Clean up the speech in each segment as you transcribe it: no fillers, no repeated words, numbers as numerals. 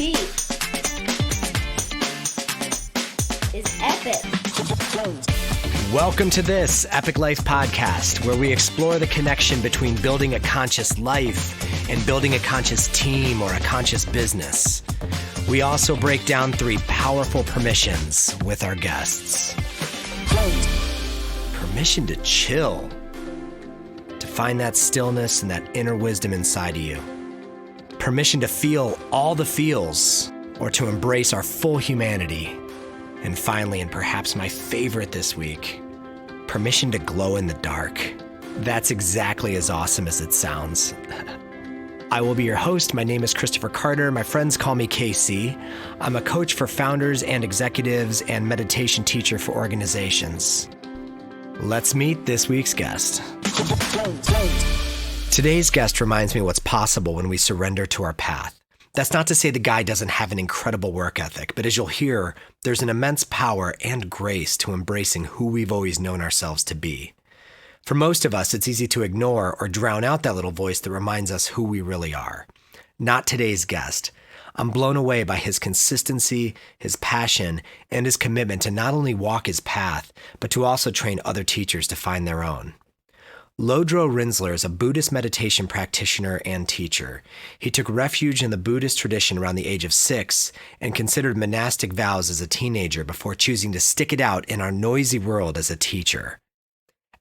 tea is epic. Welcome to this Epic Life podcast, where we explore the connection between building a conscious life and building a conscious team or a conscious business. We also break down 3 powerful permissions with our guests. Permission to chill, to find that stillness and that inner wisdom inside of you. Permission to feel all the feels, or to embrace our full humanity. And finally, and perhaps my favorite this week, permission to glow in the dark. That's exactly as awesome as it sounds. I will be your host. My name is Christopher Carter. My friends call me KC. I'm a coach for founders and executives and meditation teacher for organizations. Let's meet this week's guest. Today's guest reminds me what's possible when we surrender to our path. That's not to say the guy doesn't have an incredible work ethic, but as you'll hear, there's an immense power and grace to embracing who we've always known ourselves to be. For most of us, it's easy to ignore or drown out that little voice that reminds us who we really are. Not today's guest. I'm blown away by his consistency, his passion, and his commitment to not only walk his path, but to also train other teachers to find their own. Lodro Rinzler is a Buddhist meditation practitioner and teacher. He took refuge in the Buddhist tradition around the age of 6 and considered monastic vows as a teenager before choosing to stick it out in our noisy world as a teacher.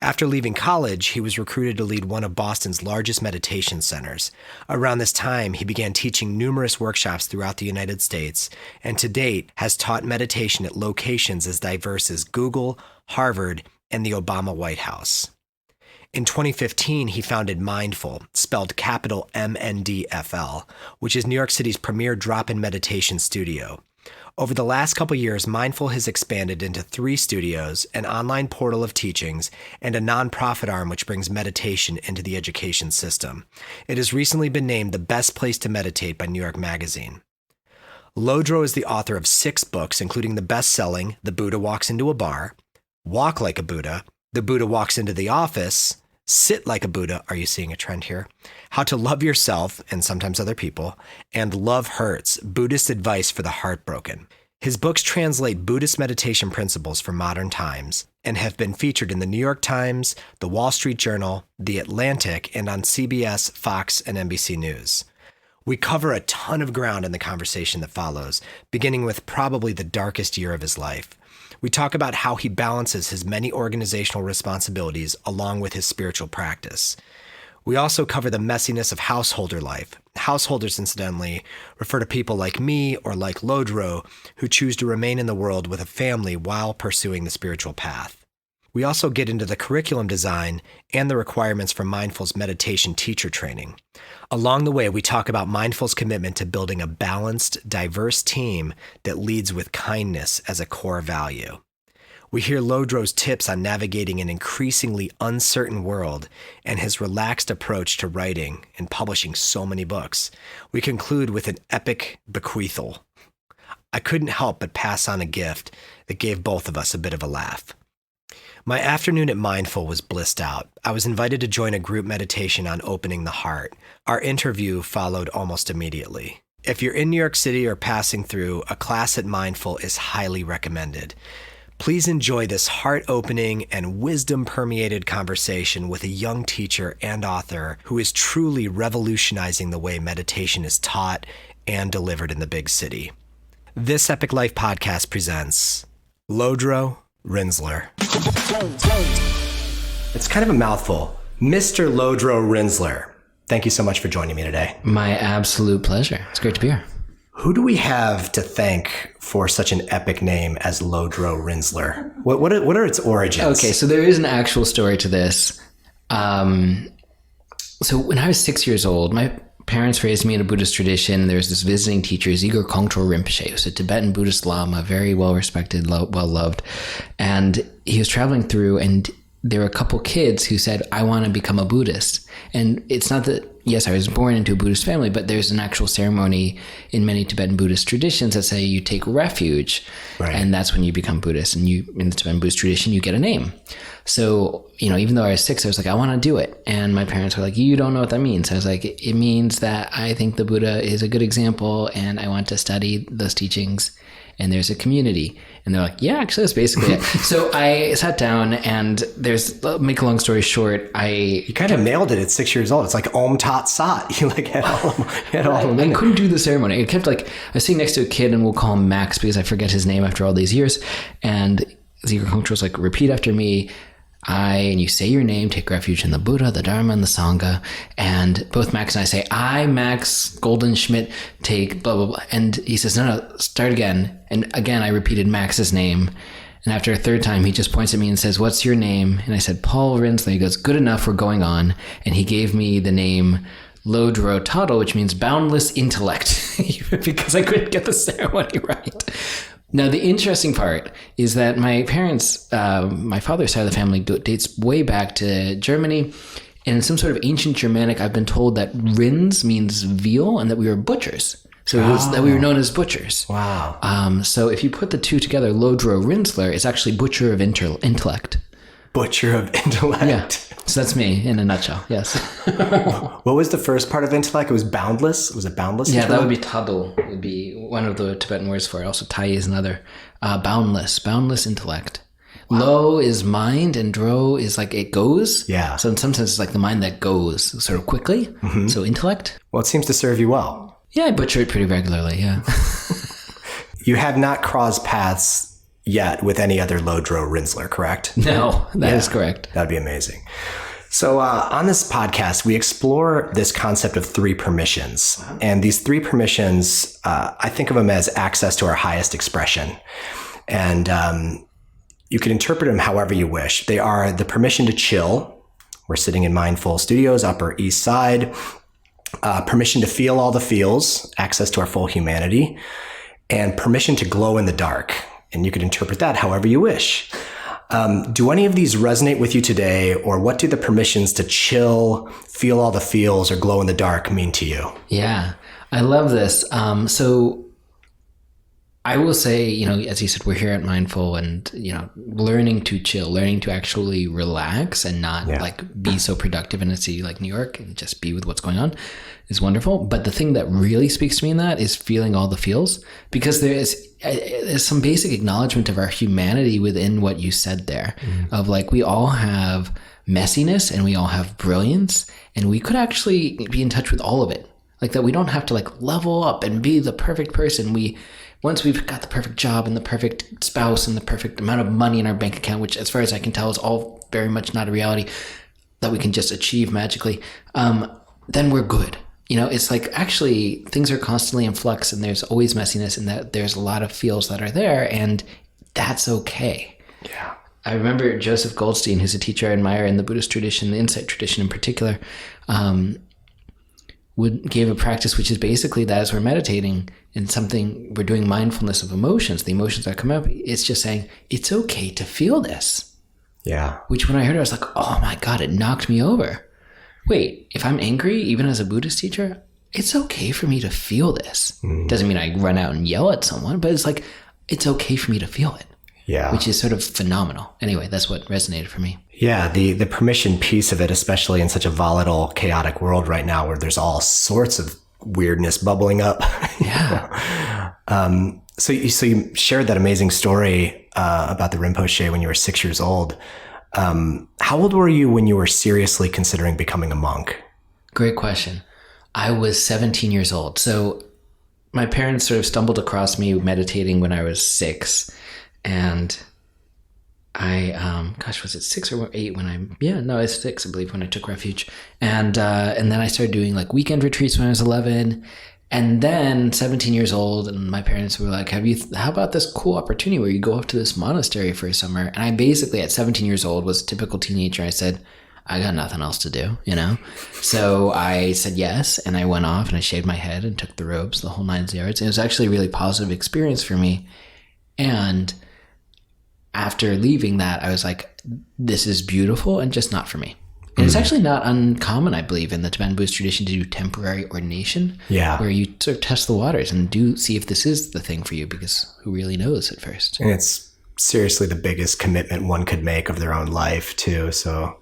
After leaving college, he was recruited to lead one of Boston's largest meditation centers. Around this time, he began teaching numerous workshops throughout the United States, and to date has taught meditation at locations as diverse as Google, Harvard, and the Obama White House. In 2015, he founded Mindful, spelled capital MNDFL, which is New York City's premier drop-in meditation studio. Over the last couple years, Mindful has expanded into 3 studios, an online portal of teachings, and a nonprofit arm which brings meditation into the education system. It has recently been named the best place to meditate by New York Magazine. Lodro is the author of 6 books, including the best-selling The Buddha Walks into a Bar, Walk Like a Buddha, The Buddha Walks into the Office, Sit Like a Buddha, are you seeing a trend here? How to Love Yourself, and sometimes other people, and Love Hurts, Buddhist Advice for the Heartbroken. His books translate Buddhist meditation principles for modern times and have been featured in the New York Times, the Wall Street Journal, The Atlantic, and on CBS, Fox, and NBC News. We cover a ton of ground in the conversation that follows, beginning with probably the darkest year of his life. We talk about how he balances his many organizational responsibilities along with his spiritual practice. We also cover the messiness of householder life. Householders, incidentally, refer to people like me or like Lodro who choose to remain in the world with a family while pursuing the spiritual path. We also get into the curriculum design and the requirements for Mindful's meditation teacher training. Along the way, we talk about Mindful's commitment to building a balanced, diverse team that leads with kindness as a core value. We hear Lodro's tips on navigating an increasingly uncertain world and his relaxed approach to writing and publishing so many books. We conclude with an epic bequeathal. I couldn't help but pass on a gift that gave both of us a bit of a laugh. My afternoon at Mindful was blissed out. I was invited to join a group meditation on opening the heart. Our interview followed almost immediately. If you're in New York City or passing through, a class at Mindful is highly recommended. Please enjoy this heart-opening and wisdom-permeated conversation with a young teacher and author who is truly revolutionizing the way meditation is taught and delivered in the big city. This Epic Life podcast presents Lodro Rinzler. It's kind of a mouthful. Mr. Lodro Rinzler, thank you so much for joining me today. My absolute pleasure. It's great to be here. Who do we have to thank for such an epic name as Lodro Rinzler? What are its origins? Okay, so there is an actual story to this. So when I was 6 years old, my parents raised me in a Buddhist tradition. There was this visiting teacher, Zigor Kongtrul Rinpoche, who's a Tibetan Buddhist Lama, very well respected, well loved. And he was traveling through, and there were a couple kids who said, I want to become a Buddhist. And it's not that, yes, I was born into a Buddhist family, but there's an actual ceremony in many Tibetan Buddhist traditions that say you take refuge. Right. And that's when you become Buddhist. And you, in the Tibetan Buddhist tradition, you get a name. So, even though I was 6, I was like, I want to do it. And my parents were like, you don't know what that means. I was like, it means that I think the Buddha is a good example and I want to study those teachings. And there's a community. And they're like, yeah, actually, that's basically it. So I sat down and make a long story short, You kind of nailed it at 6 years old. It's like Om Tat Sat. You like had all I couldn't do the ceremony. It kept I was sitting next to a kid and we'll call him Max because I forget his name after all these years. And Zika Kongtrul was like, repeat after me. And you say your name, take refuge in the Buddha, the Dharma, and the Sangha. And both Max and I say, I, Max Goldenschmidt, take blah, blah, blah. And he says, no, start again. And again, I repeated Max's name. And after a third time, he just points at me and says, what's your name? And I said, Paul Rinzler. He goes, good enough, we're going on. And he gave me the name Lodro Rinzler, which means boundless intellect, because I couldn't get the ceremony right. Now, the interesting part is that my parents, my father's side of the family dates way back to Germany. And in some sort of ancient Germanic, I've been told that Rins means veal and that we were butchers. So it was that we were known as butchers. Wow. So if you put the two together, Lodro Rinzler is actually butcher of intellect. Butcher of intellect. Yeah. So that's me in a nutshell. Yes. What was the first part of intellect? It was boundless. Was it boundless? Yeah, that would be tadul. It would be one of the Tibetan words for it. Also, tai is another. Boundless intellect. Wow. Lo is mind, and dro is like it goes. Yeah. So in some sense, it's like the mind that goes sort of quickly. Mm-hmm. So intellect. Well, it seems to serve you well. Yeah, I butcher it pretty regularly. Yeah. You have not crossed paths yet with any other Lodro Rinzler, correct? No, that is correct. That'd be amazing. So on this podcast, we explore this concept of 3 permissions. And these 3 permissions, I think of them as access to our highest expression. And you can interpret them however you wish. They are the permission to chill. We're sitting in Mindful Studios, Upper East Side. Permission to feel all the feels, access to our full humanity. And permission to glow in the dark. And you could interpret that however you wish. Do any of these resonate with you today, or what do the permissions to chill, feel all the feels, or glow in the dark mean to you? Yeah, I love this. So I will say, as you said, we're here at Mindful and, learning to chill, learning to actually relax and not be so productive in a city like New York and just be with what's going on is wonderful. But the thing that really speaks to me in that is feeling all the feels, because there's some basic acknowledgement of our humanity within what you said there, of we all have messiness and we all have brilliance, and we could actually be in touch with all of it. Like that we don't have to level up and be the perfect person. Once we've got the perfect job and the perfect spouse and the perfect amount of money in our bank account, which as far as I can tell is all very much not a reality that we can just achieve magically, then we're good. It's actually things are constantly in flux and there's always messiness, and that there's a lot of feels that are there, and that's okay. Yeah. I remember Joseph Goldstein, who's a teacher I admire in the Buddhist tradition, the Insight tradition in particular, gave a practice which is basically that as we're meditating and something, we're doing mindfulness of emotions, the emotions that come up, it's just saying, it's okay to feel this. Yeah. Which when I heard it, I was like, oh my God, it knocked me over. Wait, if I'm angry, even as a Buddhist teacher, it's okay for me to feel this. Doesn't mean I run out and yell at someone, but it's okay for me to feel it. Yeah. Which is sort of phenomenal. Anyway, that's what resonated for me. Yeah, the permission piece of it, especially in such a volatile, chaotic world right now where there's all sorts of weirdness bubbling up. Yeah. So you shared that amazing story about the Rinpoche when you were 6 years old. How old were you when you were seriously considering becoming a monk? Great question. I was 17 years old. So my parents sort of stumbled across me meditating when I was 6. And I, was it 6 or 8 when it's 6, I believe, when I took refuge. And then I started doing weekend retreats when I was 11. And then 17 years old, and my parents were like, how about this cool opportunity where you go up to this monastery for a summer? And I basically, at 17 years old, was a typical teenager. I said, I got nothing else to do, So I said yes, and I went off and I shaved my head and took the robes, the whole 9 yards. It was actually a really positive experience for me. And after leaving that, I was like, this is beautiful and just not for me. And it's actually not uncommon, I believe, in the Tibetan Buddhist tradition to do temporary ordination, where you sort of test the waters and do see if this is the thing for you, because who really knows at first? And it's seriously the biggest commitment one could make of their own life too. So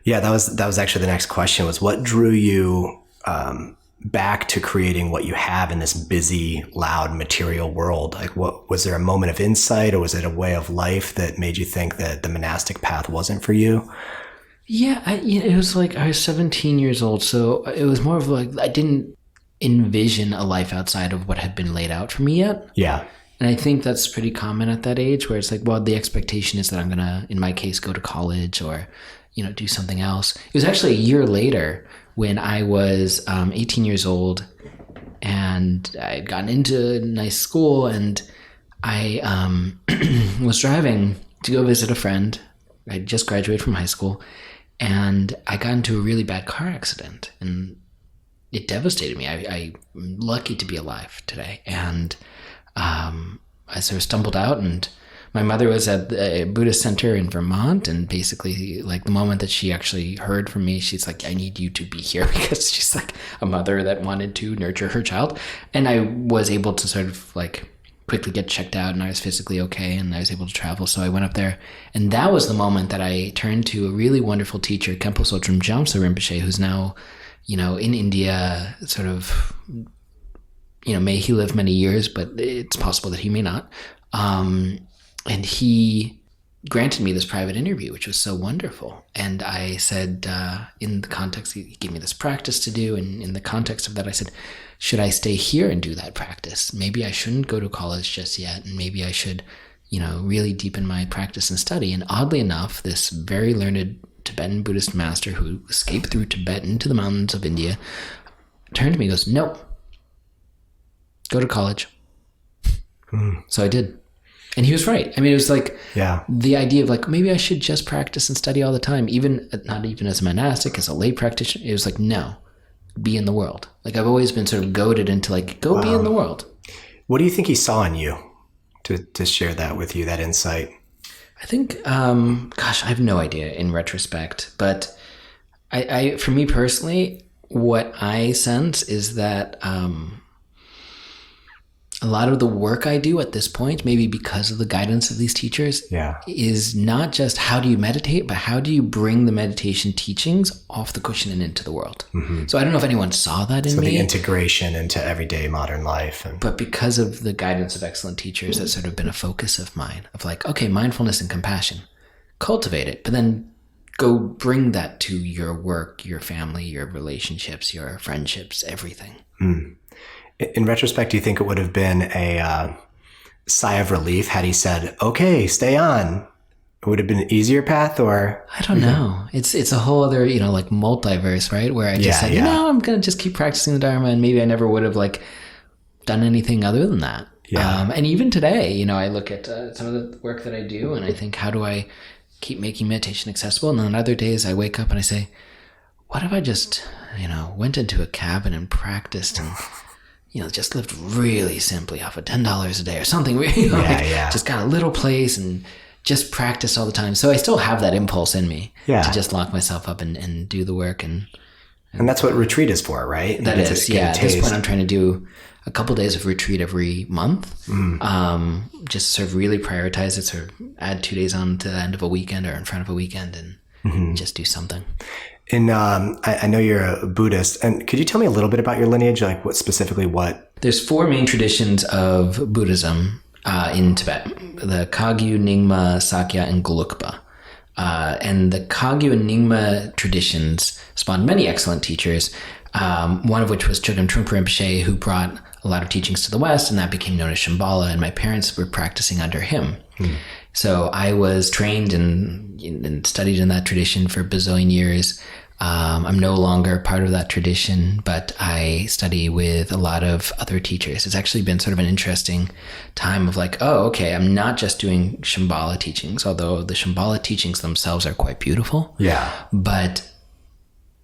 yeah, that was actually the next question, was what drew you back to creating what you have in this busy, loud, material world? Like, what was there a moment of insight, or was it a way of life that made you think that the monastic path wasn't for you? Yeah, it was like I was 17 years old, so it was more of like I didn't envision a life outside of what had been laid out for me yet. Yeah. And I think that's pretty common at that age, where it's like, well, the expectation is that I'm going to, in my case, go to college or, do something else. It was actually a year later when I was 18 years old and I had gotten into a nice school, and I was driving to go visit a friend. I just graduated from high school, and I got into a really bad car accident, and it devastated me. I'm lucky to be alive today. And I sort of stumbled out, and my mother was at a Buddhist center in Vermont, and basically, like, the moment that she actually heard from me, she's like, I need you to be here, because she's like a mother that wanted to nurture her child. And I was able to sort of like quickly get checked out, and I was physically okay, and I was able to travel. So I went up there, and that was the moment that I turned to a really wonderful teacher, Khenpo Sotrim Jamsa Rinpoche, who's now, in India, sort of, may he live many years, but it's possible that he may not. And he granted me this private interview, which was so wonderful. And I said, in the context, he gave me this practice to do. And in the context of that, I said, should I stay here and do that practice? Maybe I shouldn't go to college just yet. And maybe I should, really deepen my practice and study. And oddly enough, this very learned Tibetan Buddhist master who escaped through Tibet into the mountains of India turned to me and goes, no, go to college. So I did. And he was right. I mean, it was like the idea of like, maybe I should just practice and study all the time, not even as a monastic, as a lay practitioner. It was like, no, be in the world. Like, I've always been sort of goaded into like, go be in the world. What do you think he saw in you to share that with you, that insight? I think, I have no idea in retrospect, but I for me personally, what I sense is that, a lot of the work I do at this point, maybe because of the guidance of these teachers, is not just how do you meditate, but how do you bring the meditation teachings off the cushion and into the world. Mm-hmm. So I don't know if anyone saw that in me. So the integration into everyday modern life. But because of the guidance of excellent teachers, that's sort of been a focus of mine, of like, okay, mindfulness and compassion, cultivate it, but then go bring that to your work, your family, your relationships, your friendships, everything. Mm. In retrospect, do you think it would have been a sigh of relief had he said, okay, stay on? It would have been an easier path, or? I don't know. It's a whole other, like multiverse, right? Where I just said, I'm going to just keep practicing the Dharma, and maybe I never would have like done anything other than that. Yeah. And even today, I look at some of the work that I do, and I think, how do I keep making meditation accessible? And then other days I wake up and I say, what if I just, went into a cabin and practiced and just lived really simply off of $10 a day or something. Just got a little place and just practice all the time. So I still have that impulse in me to just lock myself up and do the work. And that's what retreat is for, right? That is, At this point, I'm trying to do a couple days of retreat every month. Just sort of really prioritize it, sort of add 2 days on to the end of a weekend or in front of a weekend, and just do something. And I know you're a Buddhist, and could you tell me a little bit about your lineage, like what? There's 4 main traditions of Buddhism in Tibet: the Kagyu, Nyingma, Sakya, and Gelugpa. And the Kagyu and Nyingma traditions spawned many excellent teachers, one of which was Chogyam Trungpa Rinpoche, who brought a lot of teachings to the West, and that became known as Shambhala, and my parents were practicing under him. So I was trained and studied in that tradition for a bazillion years. I'm no longer part of that tradition, but I study with a lot of other teachers. It's actually been sort of an interesting time of like, oh, okay, I'm not just doing Shambhala teachings, although the Shambhala teachings themselves are quite beautiful. Yeah. But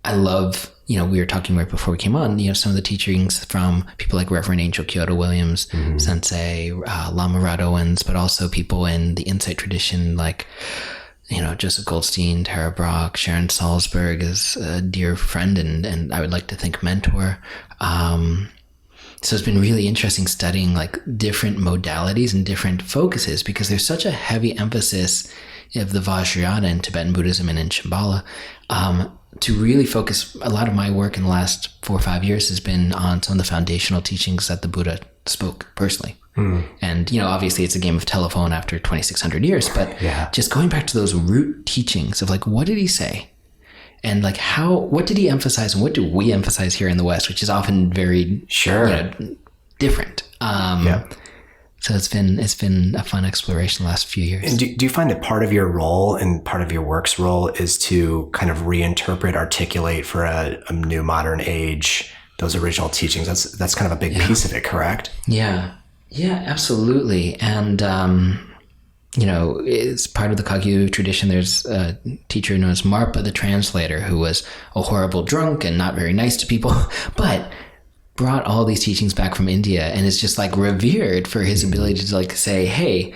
I love, we were talking right before we came on, some of the teachings from people like Reverend Angel Kyoto Williams, Sensei, Lama Rod Owens, but also people in the Insight tradition like, Joseph Goldstein, Tara Brach, Sharon Salzberg is a dear friend and I would like to think mentor. So it's been really interesting studying like different modalities and different focuses because there's such a heavy emphasis of the Vajrayana in Tibetan Buddhism and in Shambhala to really focus. A lot of my work in the last 4 or 5 years has been on some of the foundational teachings that the Buddha spoke personally. And, obviously it's a game of telephone after 2,600 years, but just going back to those root teachings of like, what did he say? And like what did he emphasize and what do we emphasize here in the West, which is often very different. So it's been a fun exploration the last few years. And do you find that part of your role and part of your work's role is to kind of reinterpret, articulate for a new modern age, those original teachings? That's kind of a big piece of it, correct? Yeah, absolutely. And, it's part of the Kagyu tradition. There's a teacher known as Marpa the translator who was a horrible drunk and not very nice to people, but brought all these teachings back from India and is just like revered for his ability to like say, hey,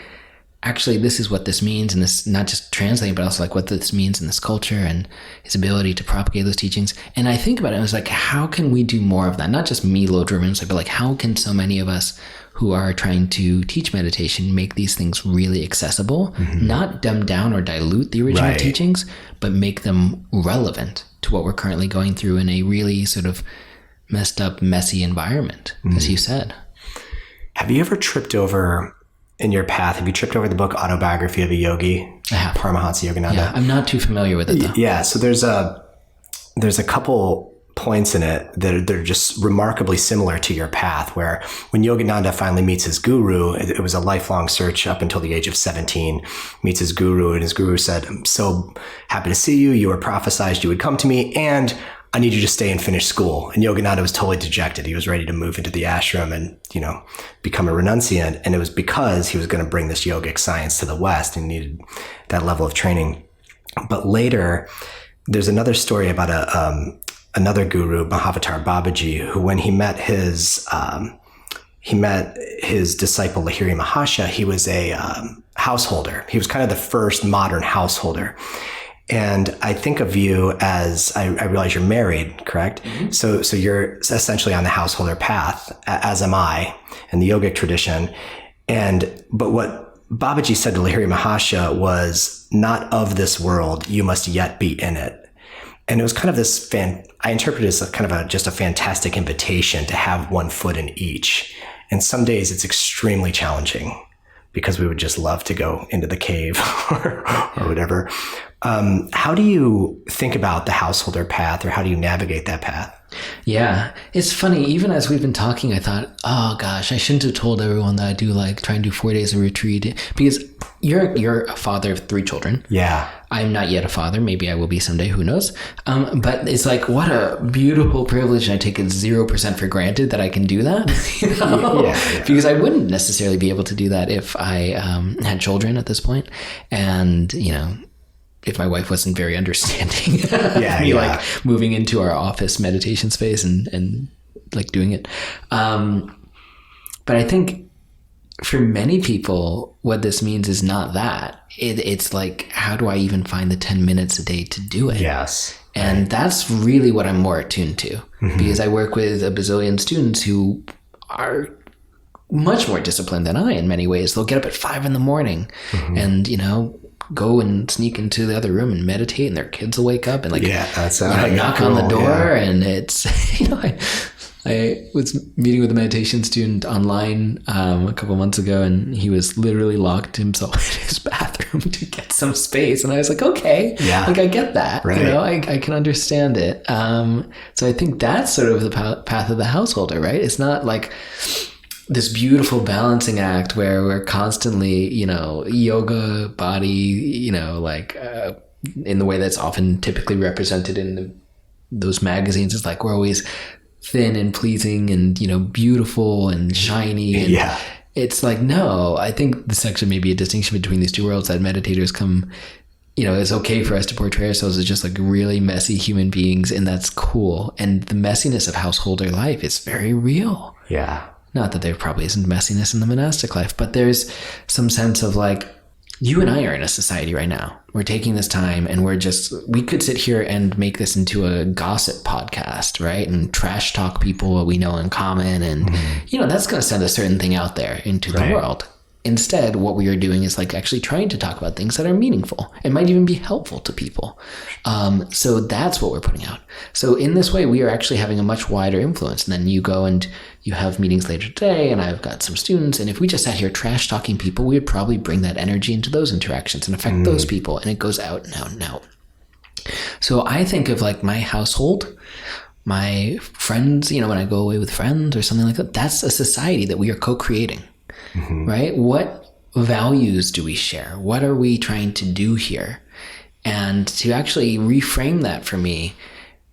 actually this is what this means, and this not just translating, but also like what this means in this culture, and his ability to propagate those teachings. And I think about it, I was like, how can we do more of that? Not just me, Lodro Rinzler, but like how can so many of us who are trying to teach meditation make these things really accessible, not dumb down or dilute the original teachings, but make them relevant to what we're currently going through in a really sort of messed up, messy environment, as you said. Have you ever tripped over in your path? Have you tripped over the book Autobiography of a Yogi? I have. Paramahansa Yogananda. Yeah, I'm not too familiar with it though. Yeah, so there's a couple points in it that they're just remarkably similar to your path, where when Yogananda finally meets his guru, it was a lifelong search up until the age of 17, meets his guru, and his guru said, I'm so happy to see you. You were prophesized you would come to me, and I need you to stay and finish school. And Yogananda was totally dejected. He was ready to move into the ashram and, become a renunciant. And it was because he was going to bring this yogic science to the West and needed that level of training. But later, there's another story about another guru, Mahavatar Babaji, who when he met his disciple Lahiri Mahasaya, he was a householder. He was kind of the first modern householder. And I think of you as, I realize you're married, correct? So you're essentially on the householder path, as am I, in the yogic tradition. But what Babaji said to Lahiri Mahasaya was, not of this world, you must yet be in it. And it was kind of this I interpret it as just a fantastic invitation to have one foot in each. And some days it's extremely challenging because we would just love to go into the cave or whatever. How do you think about the householder path, or how do you navigate that path? Yeah, it's funny. Even as we've been talking, I thought, oh gosh, I shouldn't have told everyone that I do try and do 4 days of retreat, because you're a father of 3 children. Yeah. I'm not yet a father. Maybe I will be someday. Who knows? But it's like, what a beautiful privilege. And I take it 0% for granted that I can do that. Yeah. Because I wouldn't necessarily be able to do that if I had children at this point. And, if my wife wasn't very understanding like moving into our office meditation space and like doing it. But I think for many people, what this means is not that. It's like, how do I even find the 10 minutes a day to do it? Yes. And that's really what I'm more attuned to, because I work with a bazillion students who are much more disciplined than I in many ways. They'll get up at 5 a.m. and, go and sneak into the other room and meditate, and their kids will wake up and knock on the door. And it's, I was meeting with a meditation student online a couple months ago, and he was literally locked himself in his bathroom to get some space. And I was like, okay, I get that, right. I can understand it. So I think that's sort of the path of the householder, right? It's not like this beautiful balancing act where we're constantly, yoga, body, in the way that's often typically represented in those magazines. It's like we're always thin and pleasing and, beautiful and shiny. And it's like, no, I think this actually may be a distinction between these two worlds, that meditators come it's okay for us to portray ourselves as just like really messy human beings, and that's cool. And the messiness of householder life is very real. Yeah. Not that there probably isn't messiness in the monastic life, but there's some sense of like, you and I are in a society right now. We're taking this time and we could sit here and make this into a gossip podcast, right? And trash talk people we know in common. And, that's going to send a certain thing out there into the world. Instead, what we are doing is like actually trying to talk about things that are meaningful and might even be helpful to people. So that's what we're putting out. So in this way, we are actually having a much wider influence. And then you go and you have meetings later today, and I've got some students. And if we just sat here trash talking people, we would probably bring that energy into those interactions and affect those people. And it goes out and out and out. So I think of like my household, my friends, when I go away with friends or something like that, that's a society that we are co-creating. Right? What values do we share? What are we trying to do here? And to actually reframe that for me,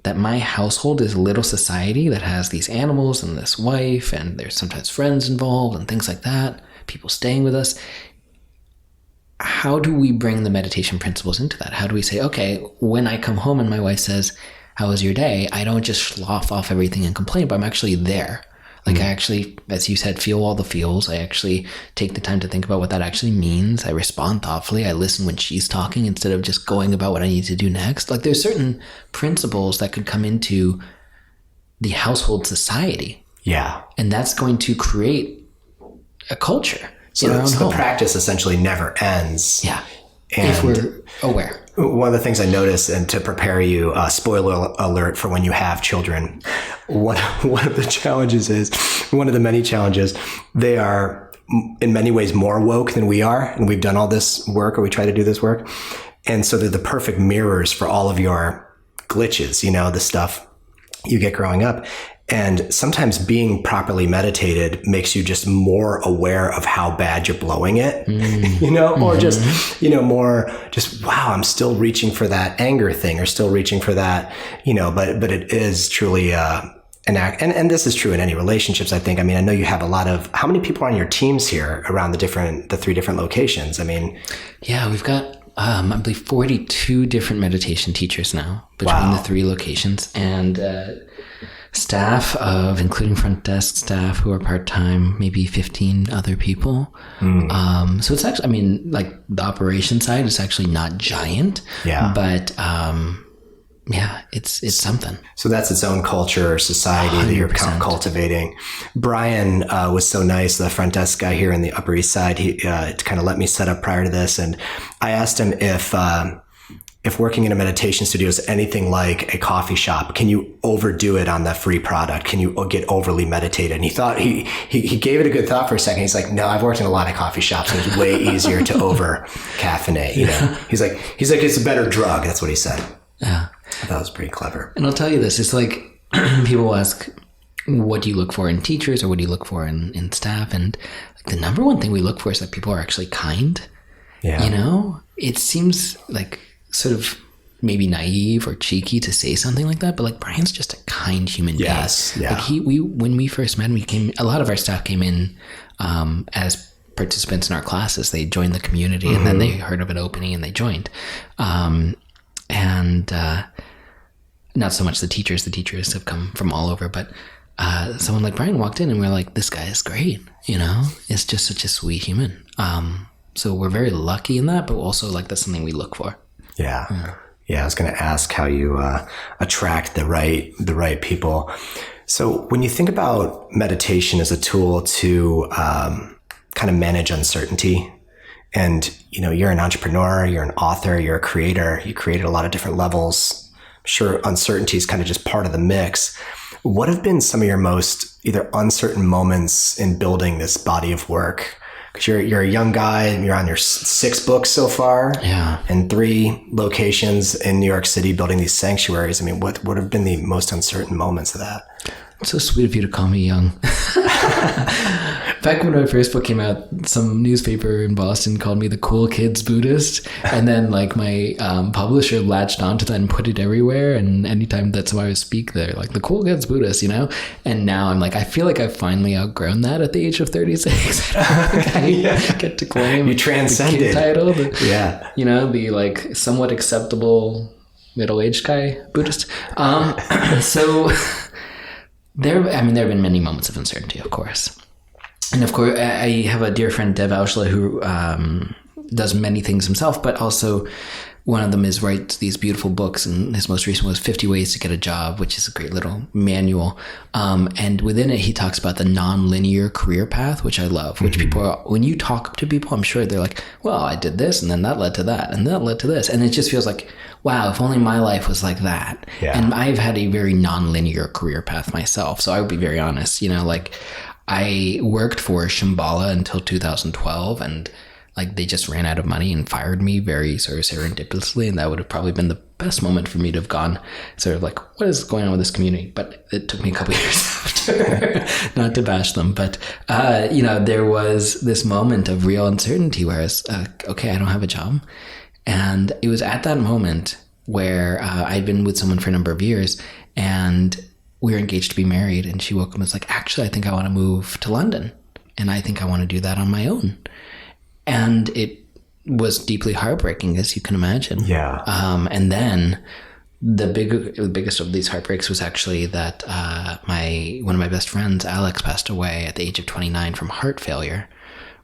that my household is a little society that has these animals and this wife, and there's sometimes friends involved and things like that, people staying with us. How do we bring the meditation principles into that? How do we say, okay, when I come home and my wife says, how was your day? I don't just slough off everything and complain, but I'm actually there. Like I actually, as you said, feel all the feels. I actually take the time to think about what that actually means. I respond thoughtfully. I listen when she's talking instead of just going about what I need to do next. Like there's certain principles that could come into the household society. Yeah. And that's going to create a culture. So the practice essentially never ends. Yeah. And if we're aware. One of the things I noticed, and to prepare you, spoiler alert for when you have children, one of the challenges is, one of the many challenges, they are in many ways more woke than we are. And we've done all this work, or we try to do this work. And so they're the perfect mirrors for all of your glitches, the stuff you get growing up. And sometimes being properly meditated makes you just more aware of how bad you're blowing it, or just, more just, wow, I'm still reaching for that anger thing, or still reaching for that, but it is truly an act. And this is true in any relationships, I think. I mean, I know you have how many people are on your teams here around the 3 different locations? I mean, yeah, we've got, I believe 42 different meditation teachers now between the 3 locations, and, staff of, including front desk staff who are part-time, maybe 15 other people. So it's actually, like the operation side is actually not giant, but it's something. So that's its own culture, society 100%. That you're cultivating. Brian was so nice, the front desk guy here in the Upper East Side. He kind of let me set up prior to this, and I asked him if working in a meditation studio is anything like a coffee shop. Can you overdo it on the free product? Can you get overly meditated? And he thought, he gave it a good thought for a second. He's like, no, I've worked in a lot of coffee shops, and it's way easier to over caffeinate. He's like, it's a better drug. That's what he said. Yeah. I thought it was pretty clever. And I'll tell you this, it's like people ask, what do you look for in teachers, or what do you look for in staff? And the number one thing we look for is that people are actually kind. Yeah. It seems like sort of maybe naive or cheeky to say something like that, but like Brian's just a kind human being. Yes, yeah. Like when we first met, a lot of our staff came in as participants in our classes. They joined the community, and then they heard of an opening and they joined. And not so much the teachers. The teachers have come from all over, but someone like Brian walked in and we're like, this guy is great. It's just such a sweet human. So we're very lucky in that, but also like that's something we look for. Yeah. I was going to ask how you attract the right people. So when you think about meditation as a tool to kind of manage uncertainty, and you're an entrepreneur, you're an author, you're a creator, you created a lot of different levels. I'm sure uncertainty is kind of just part of the mix. What have been some of your most either uncertain moments in building this body of work? Because you're a young guy, and you're on your 6 books so far, and 3 locations in New York City building these sanctuaries. I mean, what have been the most uncertain moments of that? It's so sweet of you to call me young. Back when my first book came out, some newspaper in Boston called me the cool kids Buddhist, and then like my publisher latched onto that and put it everywhere. And anytime that's how I would speak, they're like the cool kids Buddhist, you know. And now I'm like, I feel like I've finally outgrown that at the age of 36. I don't think I get to claim you transcended the kid title. Yeah, you know, the like somewhat acceptable middle-aged guy Buddhist. So there have been many moments of uncertainty, of course. And of course, I have a dear friend, Dev Aushla, who does many things himself, but also one of them is writes these beautiful books, and his most recent was 50 Ways to Get a Job, which is a great little manual. And within it, he talks about the nonlinear career path, which I love, which people, when you talk to people, I'm sure they're like, well, I did this, and then that led to that, and that led to this. And it just feels like, wow, if only my life was like that. Yeah. And I've had a very nonlinear career path myself. So I would be very honest, you know, like I worked for Shambhala until 2012, and like they just ran out of money and fired me very sort of serendipitously, and that would have probably been the best moment for me to have gone sort of like, what is going on with this community? But it took me a couple of years after, not to bash them, but you know, there was this moment of real uncertainty where it's okay, I don't have a job. And it was at that moment where I'd been with someone for a number of years, and we were engaged to be married, and she woke up and was like, actually, I think I want to move to London, and I think I want to do that on my own. And it was deeply heartbreaking, as you can imagine. Yeah. And then the biggest of these heartbreaks was actually that one of my best friends, Alex, passed away at the age of 29 from heart failure,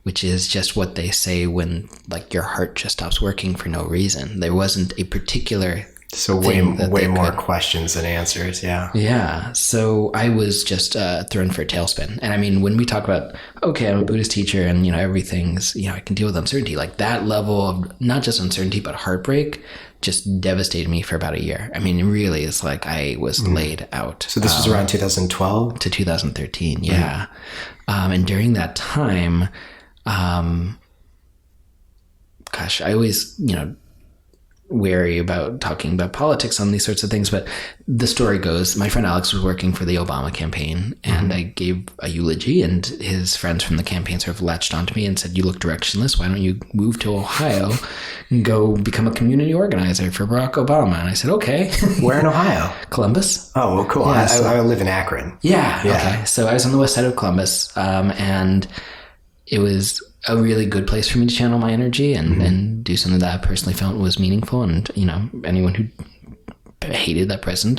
which is just what they say when like your heart just stops working for no reason. There wasn't a particular way more questions than answers. Yeah. Yeah. So I was just thrown for a tailspin. And I mean, when we talk about, okay, I'm a Buddhist teacher and, you know, everything's, you know, I can deal with uncertainty, like that level of not just uncertainty, but heartbreak just devastated me for about a year. I mean, really, it's like I was laid out. So this was around 2012 to 2013. Yeah. And during that time, gosh, I always, you know, wary about talking about politics on these sorts of things, but the story goes, my friend Alex was working for the Obama campaign, and I gave a eulogy, and his friends from the campaign sort of latched onto me and said, you look directionless, why don't you move to Ohio and go become a community organizer for Barack Obama? And I said, okay. Where in Ohio? Columbus. Oh, well, cool. Yeah, I live in Akron. Yeah. Okay. So I was on the west side of Columbus, and it was a really good place for me to channel my energy and do something that I personally felt was meaningful. And, you know, anyone who hated that president,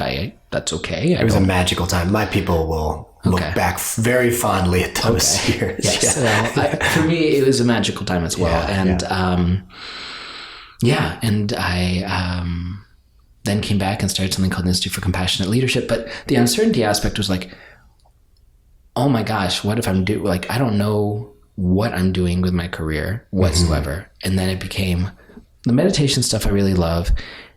that's okay. It was a magical time. My people will look back very fondly at those years. Yes. Yeah. For me, it was a magical time as well. And I then came back and started something called the Institute for Compassionate Leadership. But the uncertainty aspect was like, oh my gosh, what if I don't know what I'm doing with my career whatsoever. And then it became the meditation stuff I really love.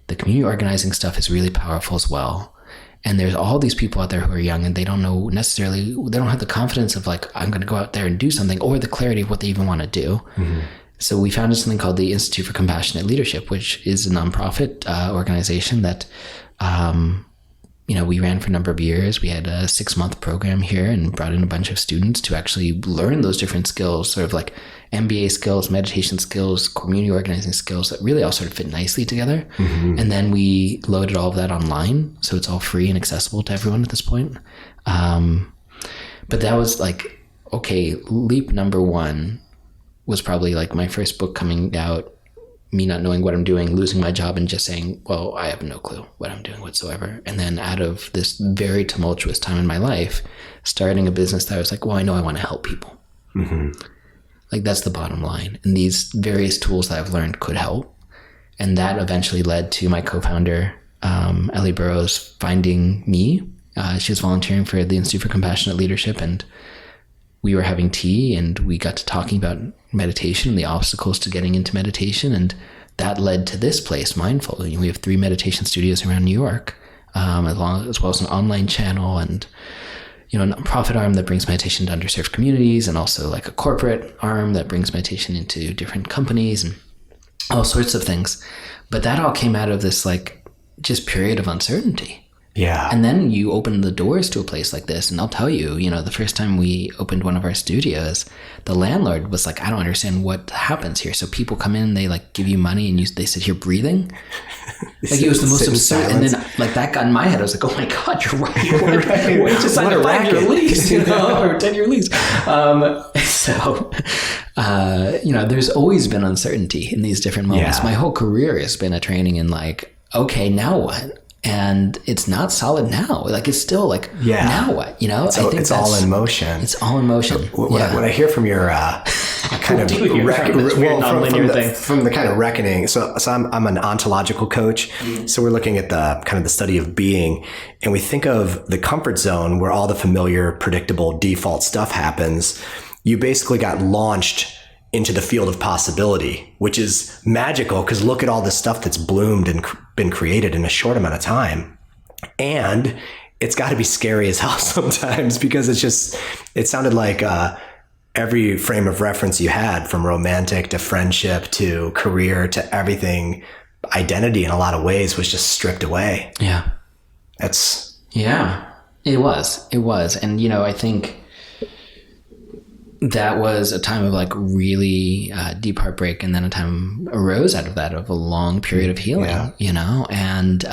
The community organizing stuff is really powerful as well. And there's all these people out there who are young, and they don't know necessarily, they don't have the confidence of like, I'm going to go out there and do something, or the clarity of what they even want to do. So we founded something called the Institute for Compassionate Leadership, which is a nonprofit organization that, you know, we ran for a number of years. We had a 6-month program here and brought in a bunch of students to actually learn those different skills, sort of like MBA skills, meditation skills, community organizing skills that really all sort of fit nicely together. And then we loaded all of that online. So it's all free and accessible to everyone at this point. But that was like, okay, leap number one was probably like my first book coming out, me not knowing what I'm doing, losing my job, and just saying, well, I have no clue what I'm doing whatsoever. And then out of this very tumultuous time in my life, starting a business that I was like, well, I know I want to help people. Like that's the bottom line. And these various tools that I've learned could help. And that eventually led to my co-founder, Ellie Burrows, finding me. She was volunteering for the Institute for Compassionate Leadership, and we were having tea, and we got to talking about meditation and the obstacles to getting into meditation. And that led to this place, Mindful. We have 3 meditation studios around New York, as well as an online channel, and, you know, a nonprofit arm that brings meditation to underserved communities, and also like a corporate arm that brings meditation into different companies and all sorts of things. But that all came out of this like just period of uncertainty Yeah. And then you open the doors to a place like this. And I'll tell you, the first time we opened one of our studios, the landlord was like, I don't understand what happens here. So people come in, they like give you money and they sit here breathing. Like it was the most absurd. And then like that got in my head. I was like, oh my God, you're right. Wait to sign a 5-year lease, or 10-year lease. There's always been uncertainty in these different moments. Yeah. My whole career has been a training in like, okay, now what? And it's not solid now. Like it's still like, now what? I think it's all in motion. It's all in motion. What I hear from your kind of from the kind of reckoning. So I'm an ontological coach. So we're looking at the kind of the study of being, and we think of the comfort zone where all the familiar, predictable, default stuff happens. You basically got launched into the field of possibility, which is magical because look at all the stuff that's bloomed and been created in a short amount of time. And it's got to be scary as hell sometimes because it sounded like every frame of reference you had, from romantic to friendship to career to everything, identity in a lot of ways was just stripped away. Yeah. It was. And, I think that was a time of like really deep heartbreak, and then a time arose out of that of a long period of healing, and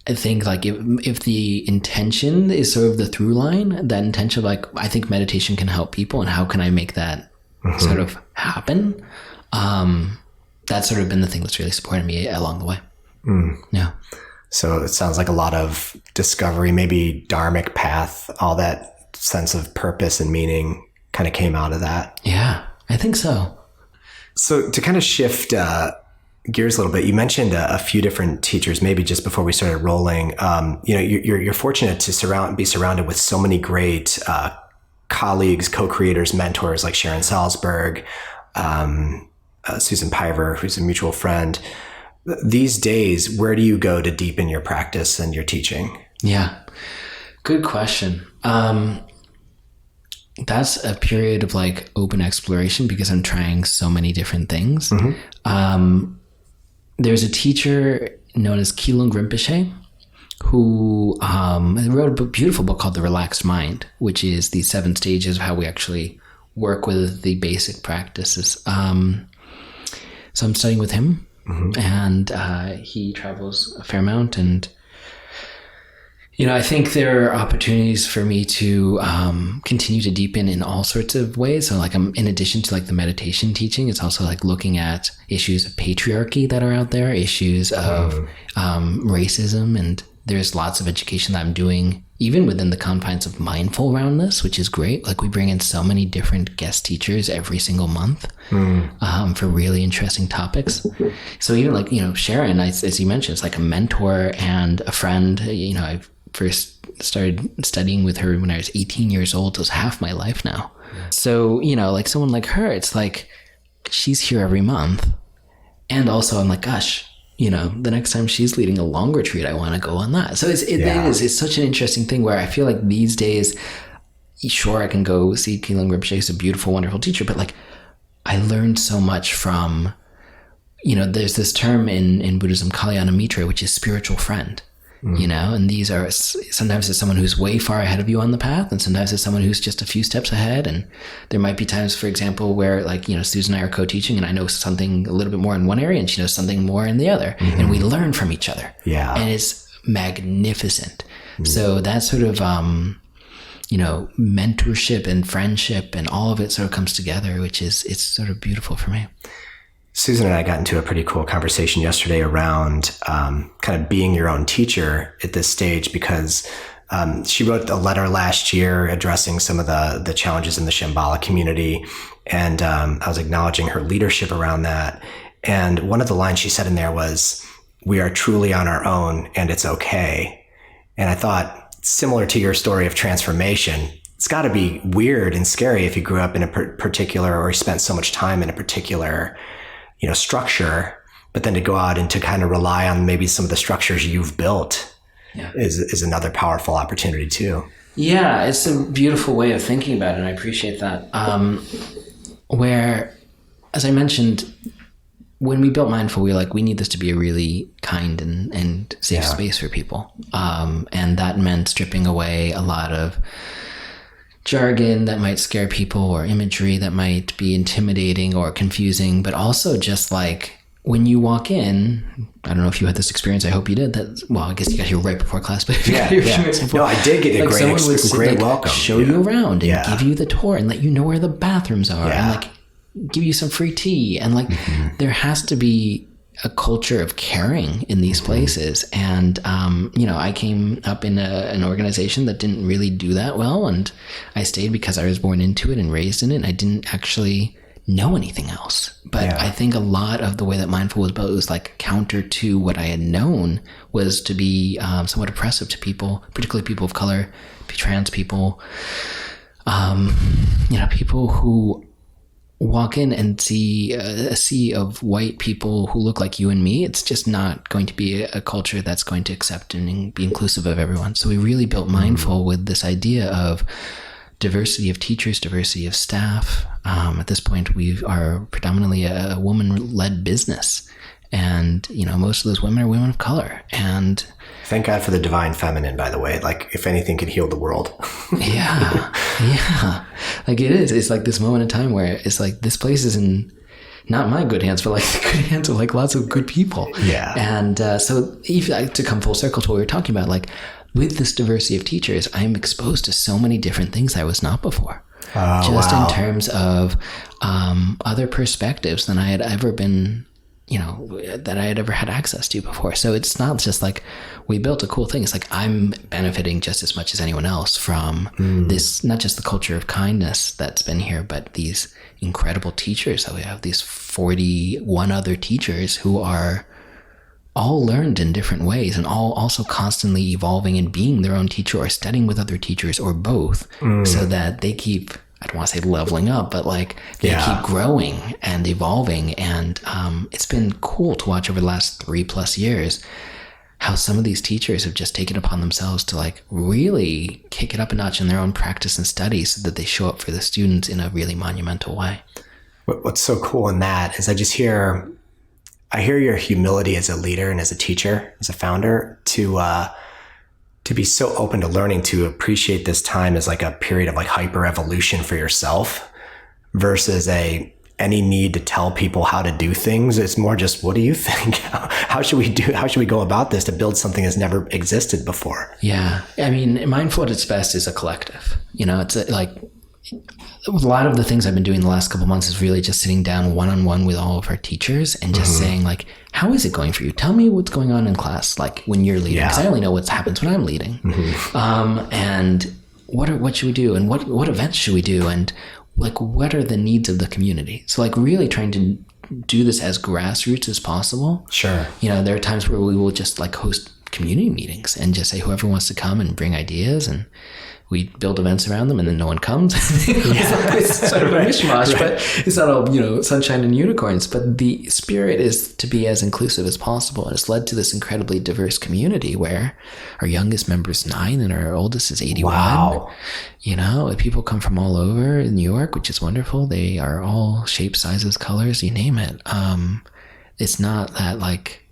I think like if the intention is sort of the through line, that intention of like, I think meditation can help people, and how can I make that sort of happen? That's sort of been the thing that's really supported me along the way. Yeah. So it sounds like a lot of discovery, maybe dharmic path, all that sense of purpose and meaning kind of came out of that. Yeah, I think so. So to kind of shift gears a little bit, you mentioned a few different teachers, maybe just before we started rolling. You're fortunate to be surrounded with so many great colleagues, co-creators, mentors like Sharon Salzberg, Susan Piver, who's a mutual friend. These days, where do you go to deepen your practice and your teaching? Yeah, good question. That's a period of like open exploration because I'm trying so many different things. There's a teacher known as Kilung Rinpoche who wrote a beautiful book called The Relaxed Mind, which is the 7 stages of how we actually work with the basic practices. So I'm studying with him, and he travels a fair amount, and I think there are opportunities for me to continue to deepen in all sorts of ways. So like in addition to like the meditation teaching, it's also like looking at issues of patriarchy that are out there, issues of racism. And there's lots of education that I'm doing, even within the confines of mindful roundness, which is great. Like we bring in so many different guest teachers every single month for really interesting topics. So even like, Sharon, as you mentioned, it's like a mentor and a friend. I've first started studying with her when I was 18 years old. It was half my life now. Yeah. So, like someone like her, it's like she's here every month. And also I'm like, gosh, the next time she's leading a long retreat, I want to go on that. So it's such an interesting thing where I feel like these days, sure, I can go see Kilung Rinpoche. He's a beautiful, wonderful teacher, but like I learned so much from, there's this term in Buddhism, Kalyana Mitra, which is spiritual friend. And these are, sometimes it's someone who's way far ahead of you on the path, and sometimes it's someone who's just a few steps ahead. And there might be times, for example, where like, Susan and I are co-teaching and I know something a little bit more in one area and she knows something more in the other, and we learn from each other. Yeah. And it's magnificent. So that sort of, mentorship and friendship and all of it sort of comes together, it's sort of beautiful for me. Susan and I got into a pretty cool conversation yesterday around kind of being your own teacher at this stage, because she wrote a letter last year addressing some of the challenges in the Shambhala community. And I was acknowledging her leadership around that. And one of the lines she said in there was, "We are truly on our own and it's okay." And I thought, similar to your story of transformation, it's got to be weird and scary if you grew up in a particular, or you spent so much time in a particular structure, but then to go out and to kind of rely on maybe some of the structures you've built is another powerful opportunity too. Yeah, it's a beautiful way of thinking about it, and I appreciate that. Where, as I mentioned, when we built Mindful, we were like, we need this to be a really kind and safe space for people. And that meant stripping away a lot of jargon that might scare people or imagery that might be intimidating or confusing, but also just like when you walk in, I don't know if you had this experience. I hope you did. I guess you got here right before class, but yeah. No, I did get a great welcome. Show you around and give you the tour and let you know where the bathrooms are and like give you some free tea. And like there has to be a culture of caring in these places. And, I came up in an organization that didn't really do that well. And I stayed because I was born into it and raised in it. And I didn't actually know anything else. But I think a lot of the way that Mindful was built was like counter to what I had known was to be somewhat oppressive to people, particularly people of color, trans people, people who walk in and see a sea of white people who look like you and me. It's just not going to be a culture that's going to accept and be inclusive of everyone. So we really built Mindful with this idea of diversity of teachers, diversity of staff. At this point, we are predominantly a woman-led business. And, most of those women are women of color. And thank God for the divine feminine, by the way. Like, if anything could heal the world. Yeah. Like, it is. It's like this moment in time where it's like this place is in not my good hands, but like the good hands of like lots of good people. Yeah. And so even to come full circle to what we were talking about, like, with this diversity of teachers, I'm exposed to so many different things I was not before. In terms of other perspectives than I had ever been, that I had ever had access to before. So it's not just like we built a cool thing. It's like I'm benefiting just as much as anyone else from this, not just the culture of kindness that's been here, but these incredible teachers that we have, these 41 other teachers who are all learned in different ways and all also constantly evolving and being their own teacher or studying with other teachers or both so that they keep, I don't want to say leveling up, but like they keep growing and evolving. And it's been cool to watch over the last 3+ years how some of these teachers have just taken upon themselves to like really kick it up a notch in their own practice and study so that they show up for the students in a really monumental way. What's so cool in that is I hear your humility as a leader and as a teacher, as a founder, to be so open to learning, to appreciate this time as like a period of like hyper evolution for yourself versus any need to tell people how to do things. It's more just, what do you think? How should we go about this to build something that's never existed before? Yeah. I mean, Mindful at its best is a collective. It's a lot of the things I've been doing the last couple of months is really just sitting down one-on-one with all of our teachers and just saying like, how is it going for you? Tell me what's going on in class, like when you're leading, because I only know what happens when I'm leading. And what should we do? And what events should we do? And like, what are the needs of the community? So like really trying to do this as grassroots as possible. Sure. There are times where we will just like host community meetings and just say whoever wants to come and bring ideas, and we build events around them, and then no one comes. It's sort of a mishmash, but it's not all, sunshine and unicorns. But the spirit is to be as inclusive as possible. And it's led to this incredibly diverse community where our youngest member is 9 and our oldest is 81. Wow. People come from all over New York, which is wonderful. They are all shapes, sizes, colors, you name it. It's not that like,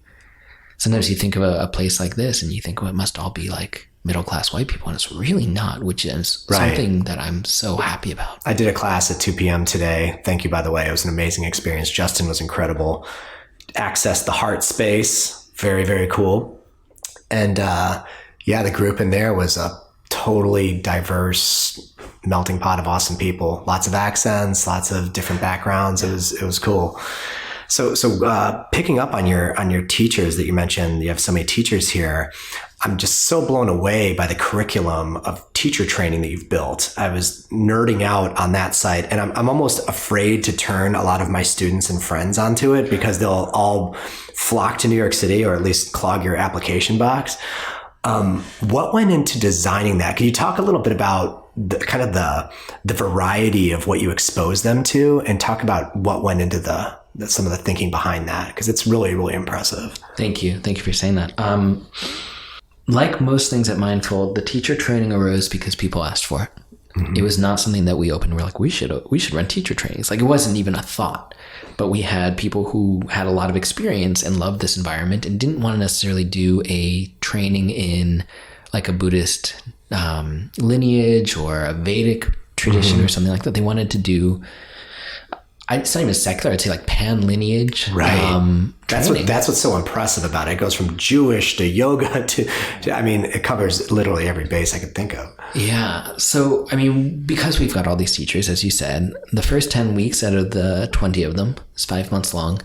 sometimes you think of a place like this and you think, it must all be like middle-class white people, and it's really not, which is something that I'm so happy about. I did a class at 2 p.m. today. Thank you, by the way. It was an amazing experience. Justin was incredible. Accessed the heart space. Very, very cool. And the group in there was a totally diverse melting pot of awesome people. Lots of accents, lots of different backgrounds. It was cool. So picking up on your teachers that you mentioned, you have so many teachers here. I'm just so blown away by the curriculum of teacher training that you've built. I was nerding out on that site, and I'm almost afraid to turn a lot of my students and friends onto it because they'll all flock to New York City or at least clog your application box. What went into designing that? Can you talk a little bit about the variety of what you expose them to, and talk about what went into some of the thinking behind that? Because it's really, really impressive. Thank you for saying that. Like most things at Mindful, the teacher training arose because people asked for it. Mm-hmm. It was not something that we opened. We're like, we should run teacher trainings. Like, it wasn't even a thought. But we had people who had a lot of experience and loved this environment and didn't want to necessarily do a training in like a Buddhist lineage or a Vedic tradition or something like that. They wanted to do, it's not even secular, I'd say like pan lineage. Right. That's what's so impressive about it. It goes from Jewish to yoga to it covers literally every base I could think of. Yeah. So, because we've got all these teachers, as you said, the first 10 weeks out of the 20 of them, it's 5 months long,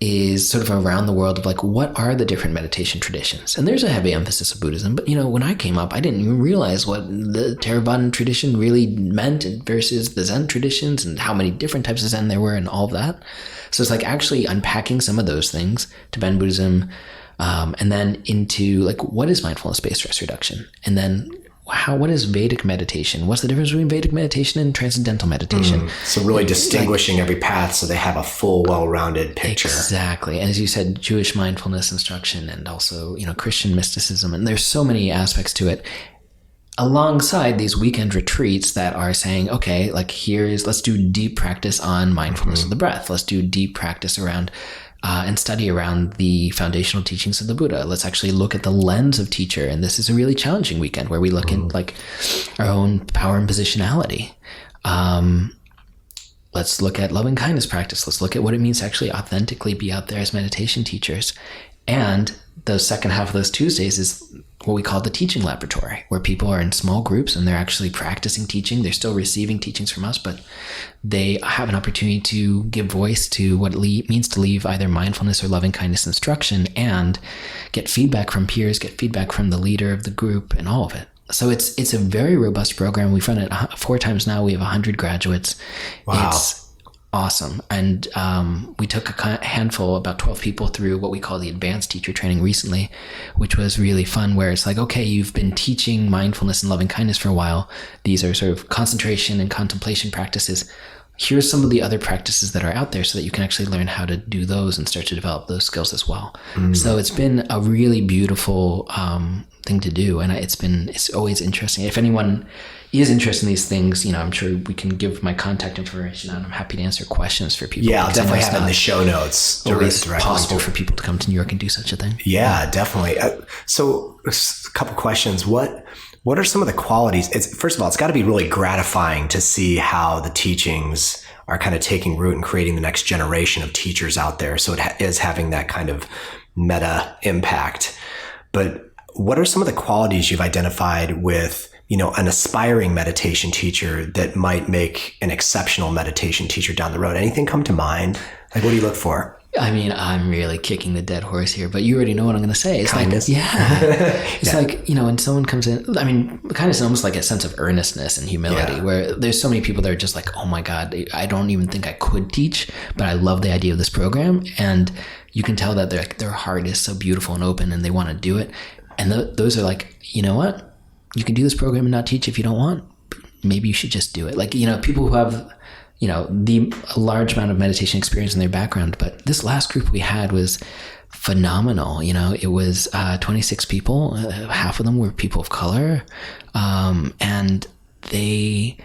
is sort of around the world of like, what are the different meditation traditions? And there's a heavy emphasis of Buddhism, but when I came up, I didn't even realize what the Theravadan tradition really meant versus the Zen traditions and how many different types of Zen there were and all of that. So it's like actually unpacking some of those things, Tibetan Buddhism, and then into like, what is mindfulness-based stress reduction? And then what is Vedic meditation? What's the difference between Vedic meditation and transcendental meditation? So really distinguishing every path so they have a full, well-rounded picture. Exactly. And as you said, Jewish mindfulness instruction and also, Christian mysticism. And there's so many aspects to it. Alongside these weekend retreats that are saying, okay, like let's do deep practice on mindfulness of the breath. Let's do deep practice around and study around the foundational teachings of the Buddha. Let's actually look at the lens of teacher. And this is a really challenging weekend where we look in like our own power and positionality. Let's look at loving kindness practice. Let's look at what it means to actually authentically be out there as meditation teachers. And the second half of those Tuesdays is what we call the teaching laboratory, where people are in small groups and they're actually practicing teaching. They're still receiving teachings from us, but they have an opportunity to give voice to what it means to leave either mindfulness or loving kindness instruction and get feedback from peers, get feedback from the leader of the group and all of it. So it's a very robust program. We've run it 4 times now. We have 100 graduates. Wow. It's awesome. And we took a handful, about 12 people through what we call the advanced teacher training recently, which was really fun, where it's like, okay, you've been teaching mindfulness and loving kindness for a while. These are sort of concentration and contemplation practices. Here's some of the other practices that are out there so that you can actually learn how to do those and start to develop those skills as well. So it's been a really beautiful thing to do. And it's always interesting. If anyone is interested in these things, I'm sure we can give my contact information and I'm happy to answer questions for people. Yeah, I'll definitely have it in the show notes. It's possible for people to come to New York and do such a thing. Yeah, definitely. So a couple questions. What are some of the qualities? First of all, it's got to be really gratifying to see how the teachings are kind of taking root and creating the next generation of teachers out there. So it is having that kind of meta impact. But what are some of the qualities you've identified with an aspiring meditation teacher that might make an exceptional meditation teacher down the road? Anything come to mind? Like, what do you look for? I'm really kicking the dead horse here, but you already know what I'm going to say. It's kindness. Like, it's like, when someone comes in, kindness is almost like a sense of earnestness and humility, where there's so many people that are just like, oh my God, I don't even think I could teach, but I love the idea of this program. And you can tell that their heart is so beautiful and open and they want to do it. And those are like, you know what? You can do this program and not teach if you don't want. Maybe you should just do it. Like, people who have, a large amount of meditation experience in their background. But this last group we had was phenomenal. It was 26 people. Half of them were people of color. And they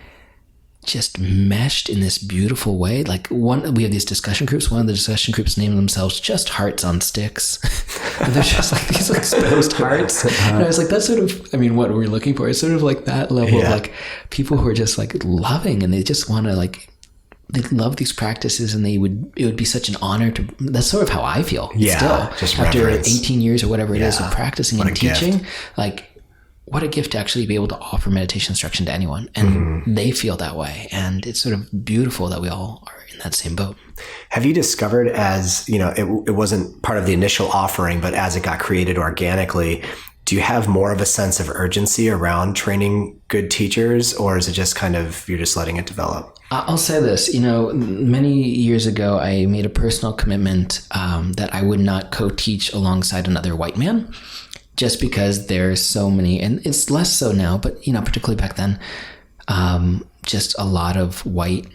just meshed in this beautiful way. Like we have these discussion groups. One of the discussion groups named themselves just Hearts on Sticks. And they're just like these exposed hearts. And I was like, that's sort of, what we're looking for is sort of like that level of like people who are just like loving and they just want to like, they love these practices and it would be such an honor to, that's sort of how I feel still. Just after reverence. 18 years or whatever it is of practicing and teaching, gift. Like, what a gift to actually be able to offer meditation instruction to anyone. And they feel that way. And it's sort of beautiful that we all are in that same boat. Have you discovered as, it wasn't part of the initial offering, but as it got created organically, do you have more of a sense of urgency around training good teachers, or is it just kind of, you're just letting it develop? I'll say this, many years ago, I made a personal commitment that I would not co-teach alongside another white man. Just because there's so many, and it's less so now, but, particularly back then, just a lot of white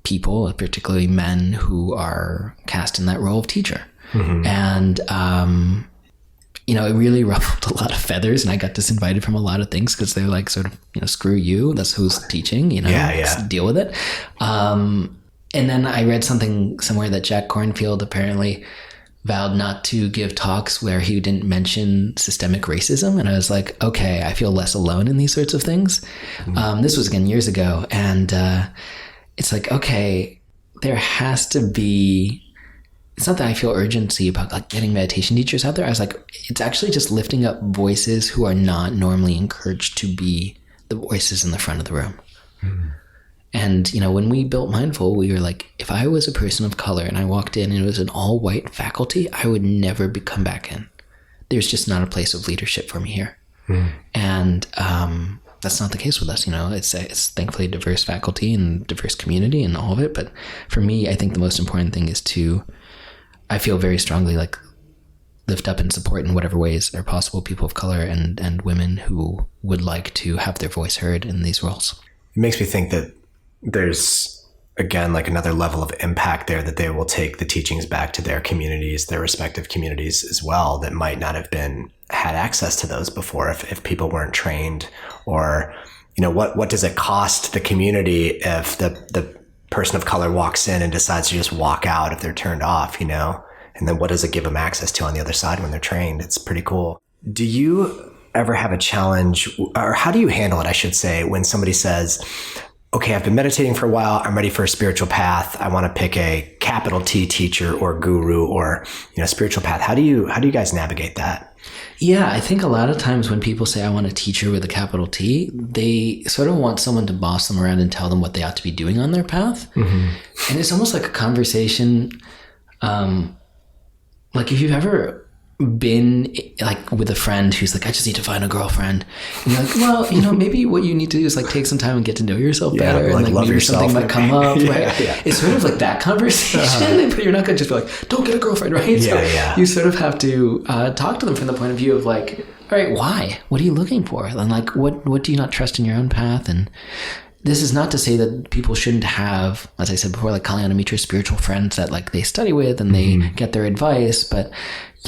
people, particularly men who are cast in that role of teacher. And it really ruffled a lot of feathers, and I got disinvited from a lot of things because they're like, sort of, screw you. That's who's teaching, just deal with it. And then I read something somewhere that Jack Kornfield apparently vowed not to give talks where he didn't mention systemic racism. And I was like, okay, I feel less alone in these sorts of things. This was again years ago. And it's like, okay, there has to be, it's not that I feel urgency about like getting meditation teachers out there. I was like, it's actually just lifting up voices who are not normally encouraged to be the voices in the front of the room. And, when we built Mindful, we were like, if I was a person of color and I walked in and it was an all white faculty, I would never come back in. There's just not a place of leadership for me here. And that's not the case with us. It's thankfully a diverse faculty and diverse community and all of it. But for me, I think the most important thing is I feel very strongly like lift up and support in whatever ways are possible people of color and women who would like to have their voice heard in these roles. It makes me think that there's, again, like another level of impact there, that they will take the teachings back to their communities, their respective communities as well, that might not have had access to those before if people weren't trained. Or, what does it cost the community if the person of color walks in and decides to just walk out if they're turned off, and then what does it give them access to on the other side when they're trained? It's pretty cool. Do you ever have a challenge, or how do you handle it, I should say, when somebody says, okay, I've been meditating for a while, I'm ready for a spiritual path, I want to pick a capital T teacher or guru or, spiritual path. How do you guys navigate that? Yeah, I think a lot of times when people say I want a teacher with a capital T, they sort of want someone to boss them around and tell them what they ought to be doing on their path. And it's almost like a conversation, like if you've ever been like with a friend who's like, I just need to find a girlfriend. And you're like, well, maybe what you need to do is like take some time and get to know yourself better. Like and like maybe something might come up, right? Yeah. It's sort of like that conversation, but you're not going to just be like, don't get a girlfriend, right? You sort of have to talk to them from the point of view of like, all right, why? What are you looking for? And like, what do you not trust in your own path? And this is not to say that people shouldn't have, as I said before, like Kalyana Mitra, spiritual friends that like they study with and they get their advice. But,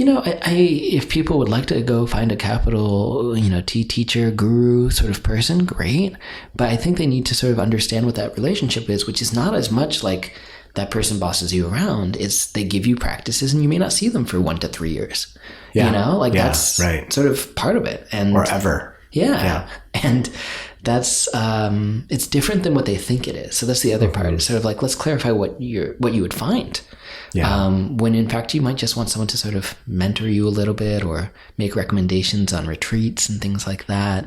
if people would like to go find a capital, T teacher, guru sort of person, great. But I think they need to sort of understand what that relationship is, which is not as much like that person bosses you around. It's they give you practices and you may not see them for 1 to 3 years. That's right. Sort of part of it. And or ever. Yeah. And that's it's different than what they think it is. So that's the other part. It's sort of like, let's clarify what you would find. When in fact you might just want someone to sort of mentor you a little bit or make recommendations on retreats and things like that,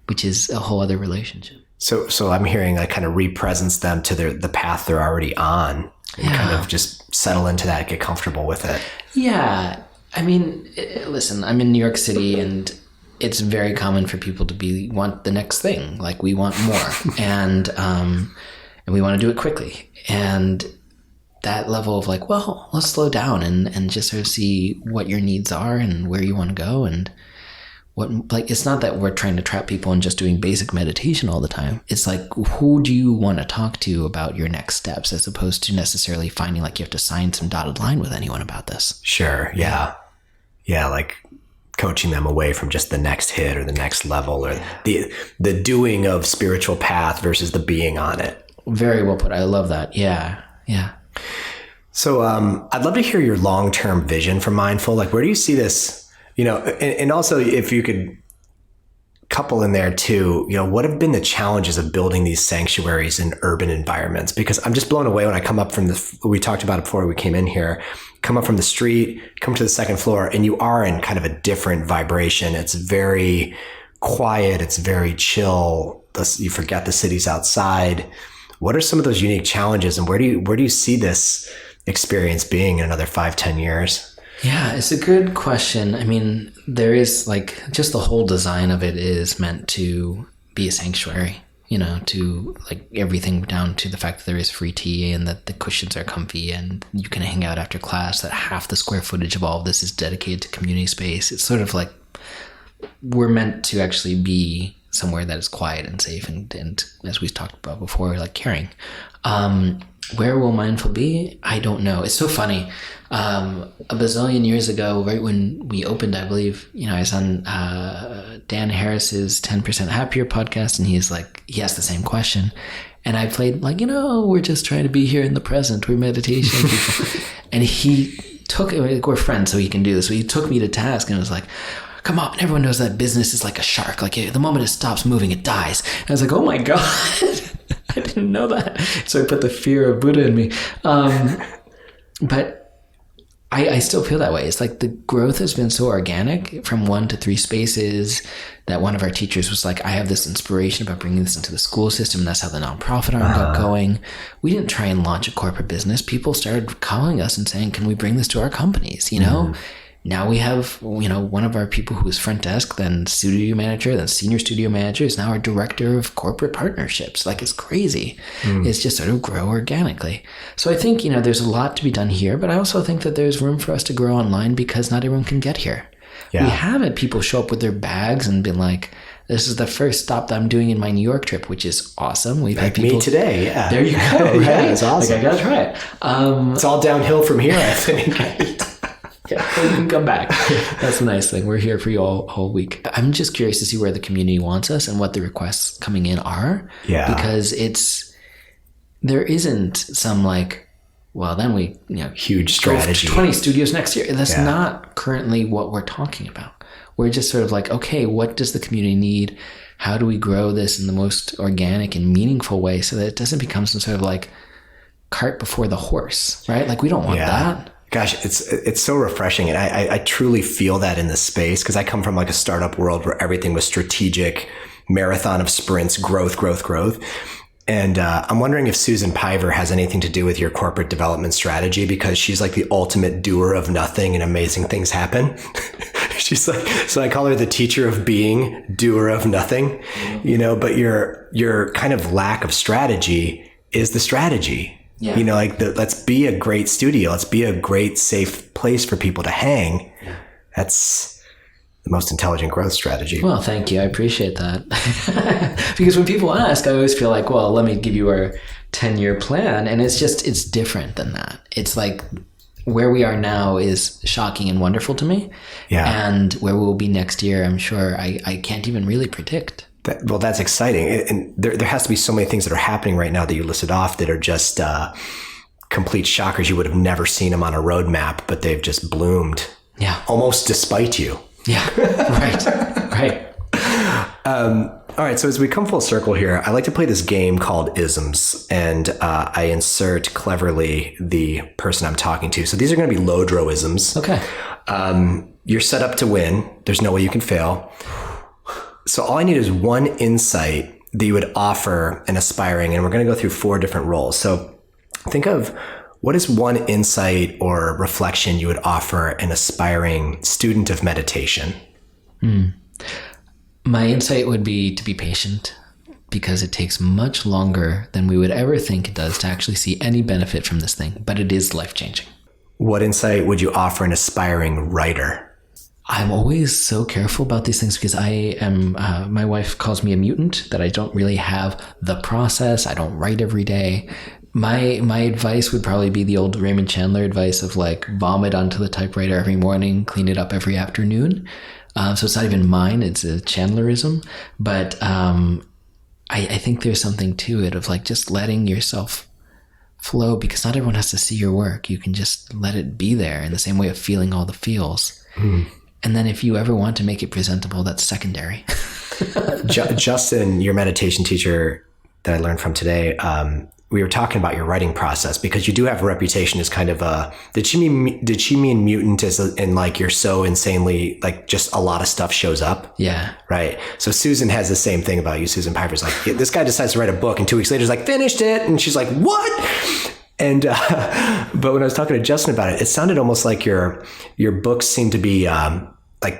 which is a whole other relationship. So I'm hearing like kind of re-presence them to the path they're already on and kind of just settle into that, get comfortable with it. Yeah. I mean, listen, I'm in New York City and it's very common for people to want the next thing. Like we want more and we want to do it quickly. And that level of like, well, let's slow down and just sort of see what your needs are and where you want to go. And it's not that we're trying to trap people in just doing basic meditation all the time. It's like, who do you want to talk to about your next steps, as opposed to necessarily finding like you have to sign some dotted line with anyone about this. Sure. Yeah. Like coaching them away from just the next hit or the next level or the doing of spiritual path versus the being on it. Very well put. I love that. Yeah. So I'd love to hear your long-term vision for Mindful. Like, where do you see this, and also if you could couple in there too, what have been the challenges of building these sanctuaries in urban environments? Because I'm just blown away when I come up from we talked about it before we came in here, come up from the street, come to the second floor, and you are in kind of a different vibration. It's very quiet. It's very chill. You forget the city's outside. What are some of those unique challenges, and where do you see this experience being in another 5-10 years? Yeah, it's a good question. I mean, there is like just the whole design of it is meant to be a sanctuary, to like everything down to the fact that there is free tea and that the cushions are comfy and you can hang out after class, that half the square footage of all of this is dedicated to community space. It's sort of like we're meant to actually be somewhere that is quiet and safe and as we talked about before, like caring. Where will mindful be? I don't know. It's so funny. A bazillion years ago, right when we opened, I believe, I was on Dan Harris's 10% Happier podcast, and he asked the same question. And I played we're just trying to be here in the present. We're meditation people. And he we're friends, so he can do this. So he took me to task and was like, come on, everyone knows that business is like a shark. Like the moment it stops moving, it dies. And I was like, oh my God, I didn't know that. So I put the fear of Buddha in me. But I still feel that way. It's like the growth has been so organic from 1 to 3 spaces that one of our teachers was like, I have this inspiration about bringing this into the school system. And that's how the nonprofit arm got going. We didn't try and launch a corporate business. People started calling us and saying, can we bring this to our companies? Now we have, one of our people who was front desk, then studio manager, then senior studio manager is now our director of corporate partnerships. Like, it's crazy. It's just sort of grow organically. So I think, there's a lot to be done here, but I also think that there's room for us to grow online because not everyone can get here. Yeah. We have had people show up with their bags and been like, this is the first stop that I'm doing in my New York trip, which is awesome. We've had people... Me today, yeah. There you go, right? Yeah, it's awesome. I gotta try it. It's all downhill from here, I think. Yeah, you can come back. That's the nice thing. We're here for you all whole week. I'm just curious to see where the community wants us and what the requests coming in are. Yeah. Because there isn't some then we, huge strategy. 20 studios next year. That's not currently what we're talking about. We're just sort of okay, what does the community need? How do we grow this in the most organic and meaningful way so that it doesn't become some sort of cart before the horse, right? We don't want that. Gosh, it's so refreshing. And I truly feel that in this space because I come from a startup world where everything was strategic, marathon of sprints, growth. And I'm wondering if Susan Piver has anything to do with your corporate development strategy because she's the ultimate doer of nothing and amazing things happen. She's so I call her the teacher of being, doer of nothing, but your kind of lack of strategy is the strategy. Yeah. Let's be a great studio. Let's be a great, safe place for people to hang. Yeah. That's the most intelligent growth strategy. Well, thank you. I appreciate that. Because when people ask, I always feel well, let me give you our 10-year plan. And it's different than that. It's where we are now is shocking and wonderful to me. Yeah. And where we'll be next year, I'm sure I can't even really predict. That's exciting. And there has to be so many things that are happening right now that you listed off that are just complete shockers. You would have never seen them on a roadmap, but they've just bloomed. Yeah. Almost despite you. Yeah. Right. All right. So as we come full circle here, I like to play this game called Isms, and I insert cleverly the person I'm talking to. So these are going to be Lodro-isms. Okay. You're set up to win. There's no way you can fail. So all I need is one insight that you would offer an aspiring, and we're going to go through 4 different roles. So think of what is one insight or reflection you would offer an aspiring student of meditation? My insight would be to be patient because it takes much longer than we would ever think it does to actually see any benefit from this thing, but it is life-changing. What insight would you offer an aspiring writer? I'm always so careful about these things because I am, my wife calls me a mutant, that I don't really have the process. I don't write every day. My advice would probably be the old Raymond Chandler advice of vomit onto the typewriter every morning, clean it up every afternoon. So it's not even mine, it's a Chandlerism. But I think there's something to it of just letting yourself flow because not everyone has to see your work. You can just let it be there in the same way of feeling all the feels. And then if you ever want to make it presentable, that's secondary. Justin, your meditation teacher that I learned from today, we were talking about your writing process because you do have a reputation as kind of a, did she mean mutant as in you're so insanely, just a lot of stuff shows up? Yeah. Right. So Susan has the same thing about you. Susan Piper's this guy decides to write a book and 2 weeks later he's finished it. And she's like, what? And, but when I was talking to Justin about it sounded almost like your books seem to be,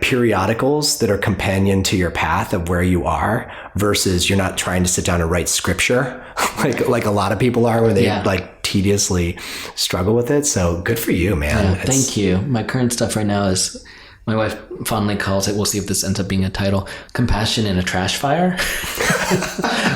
periodicals that are companion to your path of where you are versus you're not trying to sit down and write scripture like a lot of people are when they tediously struggle with it. So good for you, man. Yeah, thank you. My current stuff right now is My wife fondly calls it, we'll see if this ends up being a title, Compassion in a Trash Fire,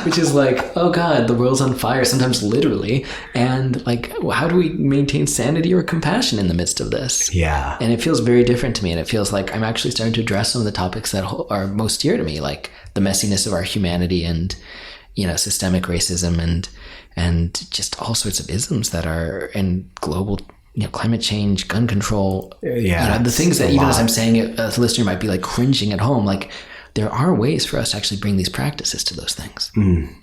which is like, oh God, the world's on fire, sometimes literally. And like, how do we maintain sanity or compassion in the midst of this? Yeah. And it feels very different to me. And it feels like I'm actually starting to address some of the topics that are most dear to me, like the messiness of our humanity and, systemic racism and just all sorts of isms that are in global climate change, gun control, the things that even as I'm saying it, a listener might be like cringing at home, like there are ways for us to actually bring these practices to those things.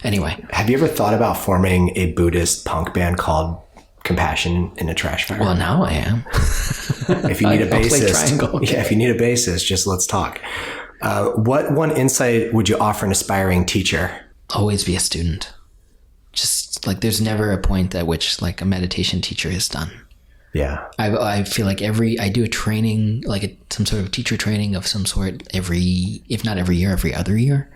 Anyway. Have you ever thought about forming a Buddhist punk band called Compassion in a Trash Fire? Well, now I am. If you need a bassist, if you need a bassist, just let's talk. What one insight would you offer an aspiring teacher? Always be a student. Just like there's never a point at which like a meditation teacher is done. Yeah. I feel like I do a training, like some sort of teacher training of some sort if not every year, every other year.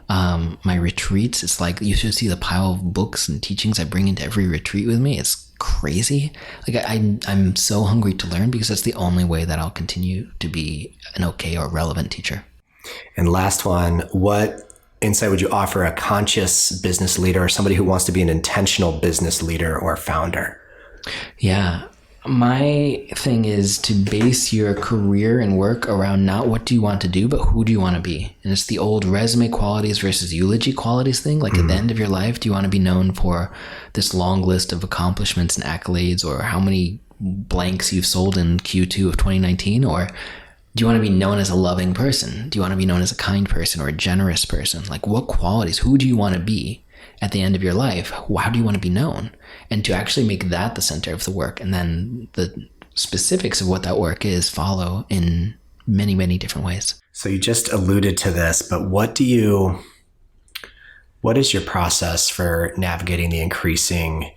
My retreats, it's like you should see the pile of books and teachings I bring into every retreat with me. It's crazy. Like I'm so hungry to learn because that's the only way that I'll continue to be an okay or relevant teacher. And last one, what insight would you offer a conscious business leader or somebody who wants to be an intentional business leader or founder? Yeah. My thing is to base your career and work around not what do you want to do, but who do you want to be? And it's the old resume qualities versus eulogy qualities thing. Like at the end of your life, do you want to be known for this long list of accomplishments and accolades or how many blanks you've sold in Q2 of 2019? Or do you want to be known as a loving person? Do you want to be known as a kind person or a generous person? Like what qualities, who do you want to be at the end of your life? How do you want to be known? And to actually make that the center of the work, and then the specifics of what that work is follow in many, many different ways. So you just alluded to this, but what is your process for navigating the increasingly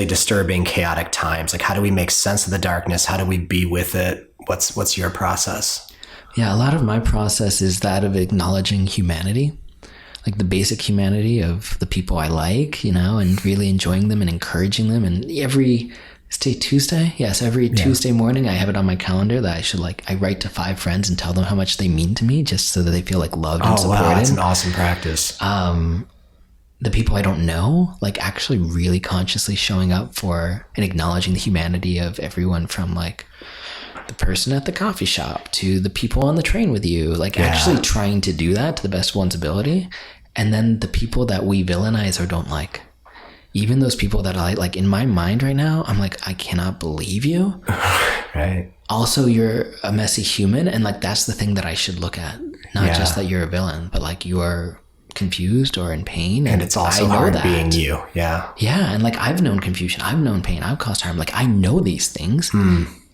disturbing, chaotic times? Like how do we make sense of the darkness? How do we be with it? What's your process? Yeah, a lot of my process is that of acknowledging humanity. Like the basic humanity of the people I like, and really enjoying them and encouraging them. And every Tuesday? Yes, every Tuesday morning I have it on my calendar that I write to 5 friends and tell them how much they mean to me just so that they feel like loved and supported. Oh, wow, that's an awesome practice. The people I don't know, like actually really consciously showing up for and acknowledging the humanity of everyone from like the person at the coffee shop to the people on the train with you, actually trying to do that to the best of one's ability. And then the people that we villainize or don't like, even those people that I like in my mind right now, I'm like, I cannot believe you. Right. Also, you're a messy human. And like, that's the thing that I should look at. Not just that you're a villain, but like you are confused or in pain. And it's also hard being you. Yeah. Yeah. And like, I've known confusion. I've known pain. I've caused harm. Like I know these things.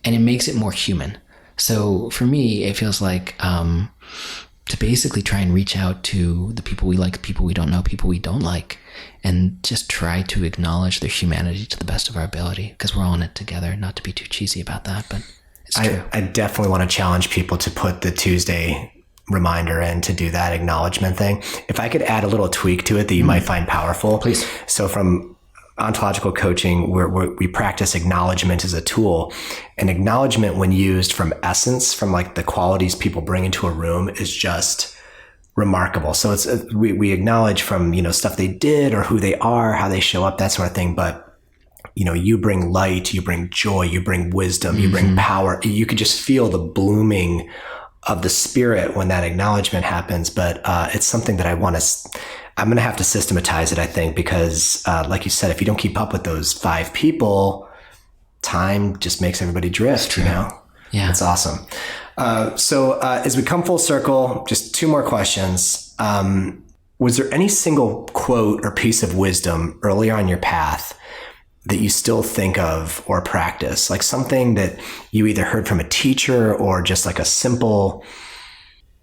And it makes it more human. So for me, it feels like to basically try and reach out to the people we like, people we don't know, people we don't like, and just try to acknowledge their humanity to the best of our ability, because we're all in it together. Not to be too cheesy about that, but it's true. I definitely want to challenge people to put the Tuesday reminder in to do that acknowledgement thing. If I could add a little tweak to it that you might find powerful. Please. So from ontological coaching, where we practice acknowledgement as a tool, and acknowledgement when used from essence, from like the qualities people bring into a room, is just remarkable. So it's we acknowledge from stuff they did or who they are, how they show up, that sort of thing. But you bring light, you bring joy, you bring wisdom, you bring power. You could just feel the blooming of the spirit when that acknowledgement happens. But it's something that I'm going to have to systematize it, I think, because like you said, if you don't keep up with those 5 people, time just makes everybody drift, Yeah. It's awesome. So as we come full circle, just 2 more questions. Was there any single quote or piece of wisdom earlier on your path that you still think of or practice? Like something that you either heard from a teacher or just like a simple...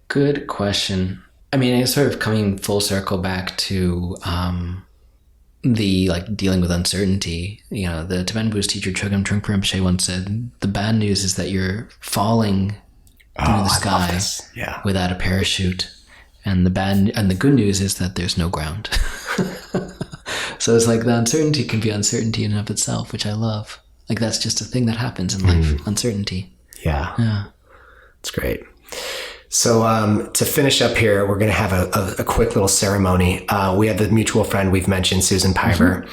Good question. I mean, it's sort of coming full circle back to the like dealing with uncertainty. The Tibetan Buddhist teacher Chogyam Trungpa Rinpoche once said, the bad news is that you're falling through the sky without a parachute. And the good news is that there's no ground. So it's like the uncertainty can be uncertainty in and of itself, which I love. Like that's just a thing that happens in life, uncertainty. Yeah. It's great. So to finish up here, we're going to have a quick little ceremony. We have the mutual friend we've mentioned, Susan Piver,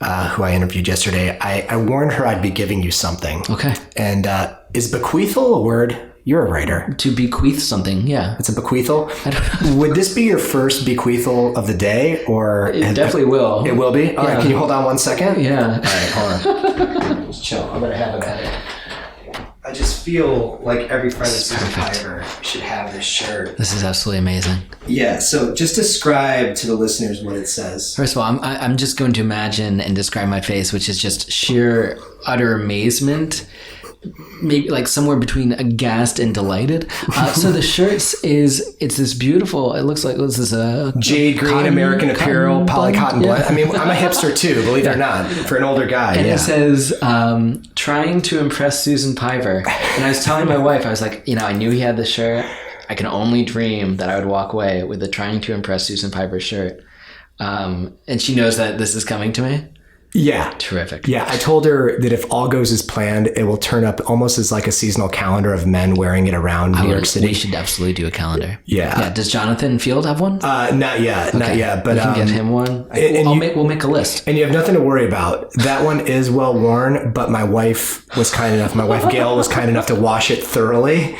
who I interviewed yesterday. I warned her I'd be giving you something. Okay. And is bequeathal a word? You're a writer. To bequeath something, yeah. It's a bequeathal? Would this be your first bequeathal of the day? Or it definitely will. It will be? All right, can you hold on 1 second? Yeah. All right, hold on. Just chill. I'm going to have a minute. I just feel like every friend of Susan Piver should have this shirt. This is absolutely amazing. Yeah, so just describe to the listeners what it says. First of all, I'm just going to imagine and describe my face, which is just sheer, utter amazement. Maybe like somewhere between aghast and delighted. So the shirts it's this beautiful, it looks like this is a jade green cotton, American Apparel poly cotton blend. I mean, I'm a hipster too, believe it or not, for an older guy. And it says, trying to impress Susan Piver. And I was telling my wife, I was like, I knew he had this shirt. I can only dream that I would walk away with a trying to impress Susan Piver shirt. And she knows that this is coming to me. Yeah. Terrific. Yeah. I told her that if all goes as planned, it will turn up almost as like a seasonal calendar of men wearing it around New York City. We should absolutely do a calendar. Yeah. Does Jonathan Field have one? Not yet. Okay. Not yet. But we can get him one. We'll make a list. And you have nothing to worry about. That one is well worn, but my wife Gail was kind enough to wash it thoroughly.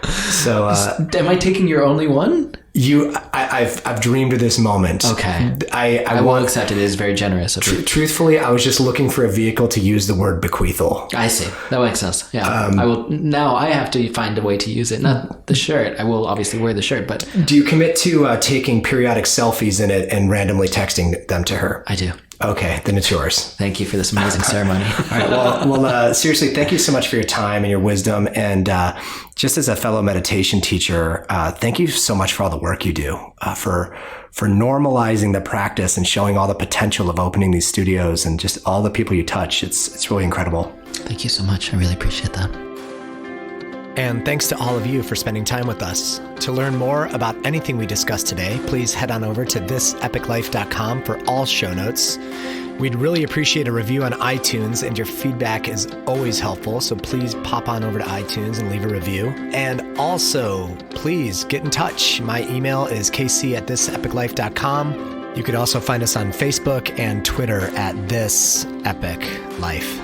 So am I taking your only one? I've dreamed of this moment. Okay. I will accept it. It is very generous of you. Truthfully, I was just looking for a vehicle to use the word bequeathal. I see. That makes sense. Yeah. I will. Now I have to find a way to use it. Not the shirt. I will obviously wear the shirt, but. Do you commit to taking periodic selfies in it and randomly texting them to her? I do. Okay, then it's yours. Thank you for this amazing ceremony. All right. Well, seriously, thank you so much for your time and your wisdom. And just as a fellow meditation teacher, thank you so much for all the work you do, for normalizing the practice and showing all the potential of opening these studios and just all the people you touch. It's really incredible. Thank you so much. I really appreciate that. And thanks to all of you for spending time with us. To learn more about anything we discussed today, please head on over to thisepiclife.com for all show notes. We'd really appreciate a review on iTunes, and your feedback is always helpful, so please pop on over to iTunes and leave a review. And also, please get in touch. My email is kc@thisepiclife.com. You could also find us on Facebook and Twitter at This Epic Life.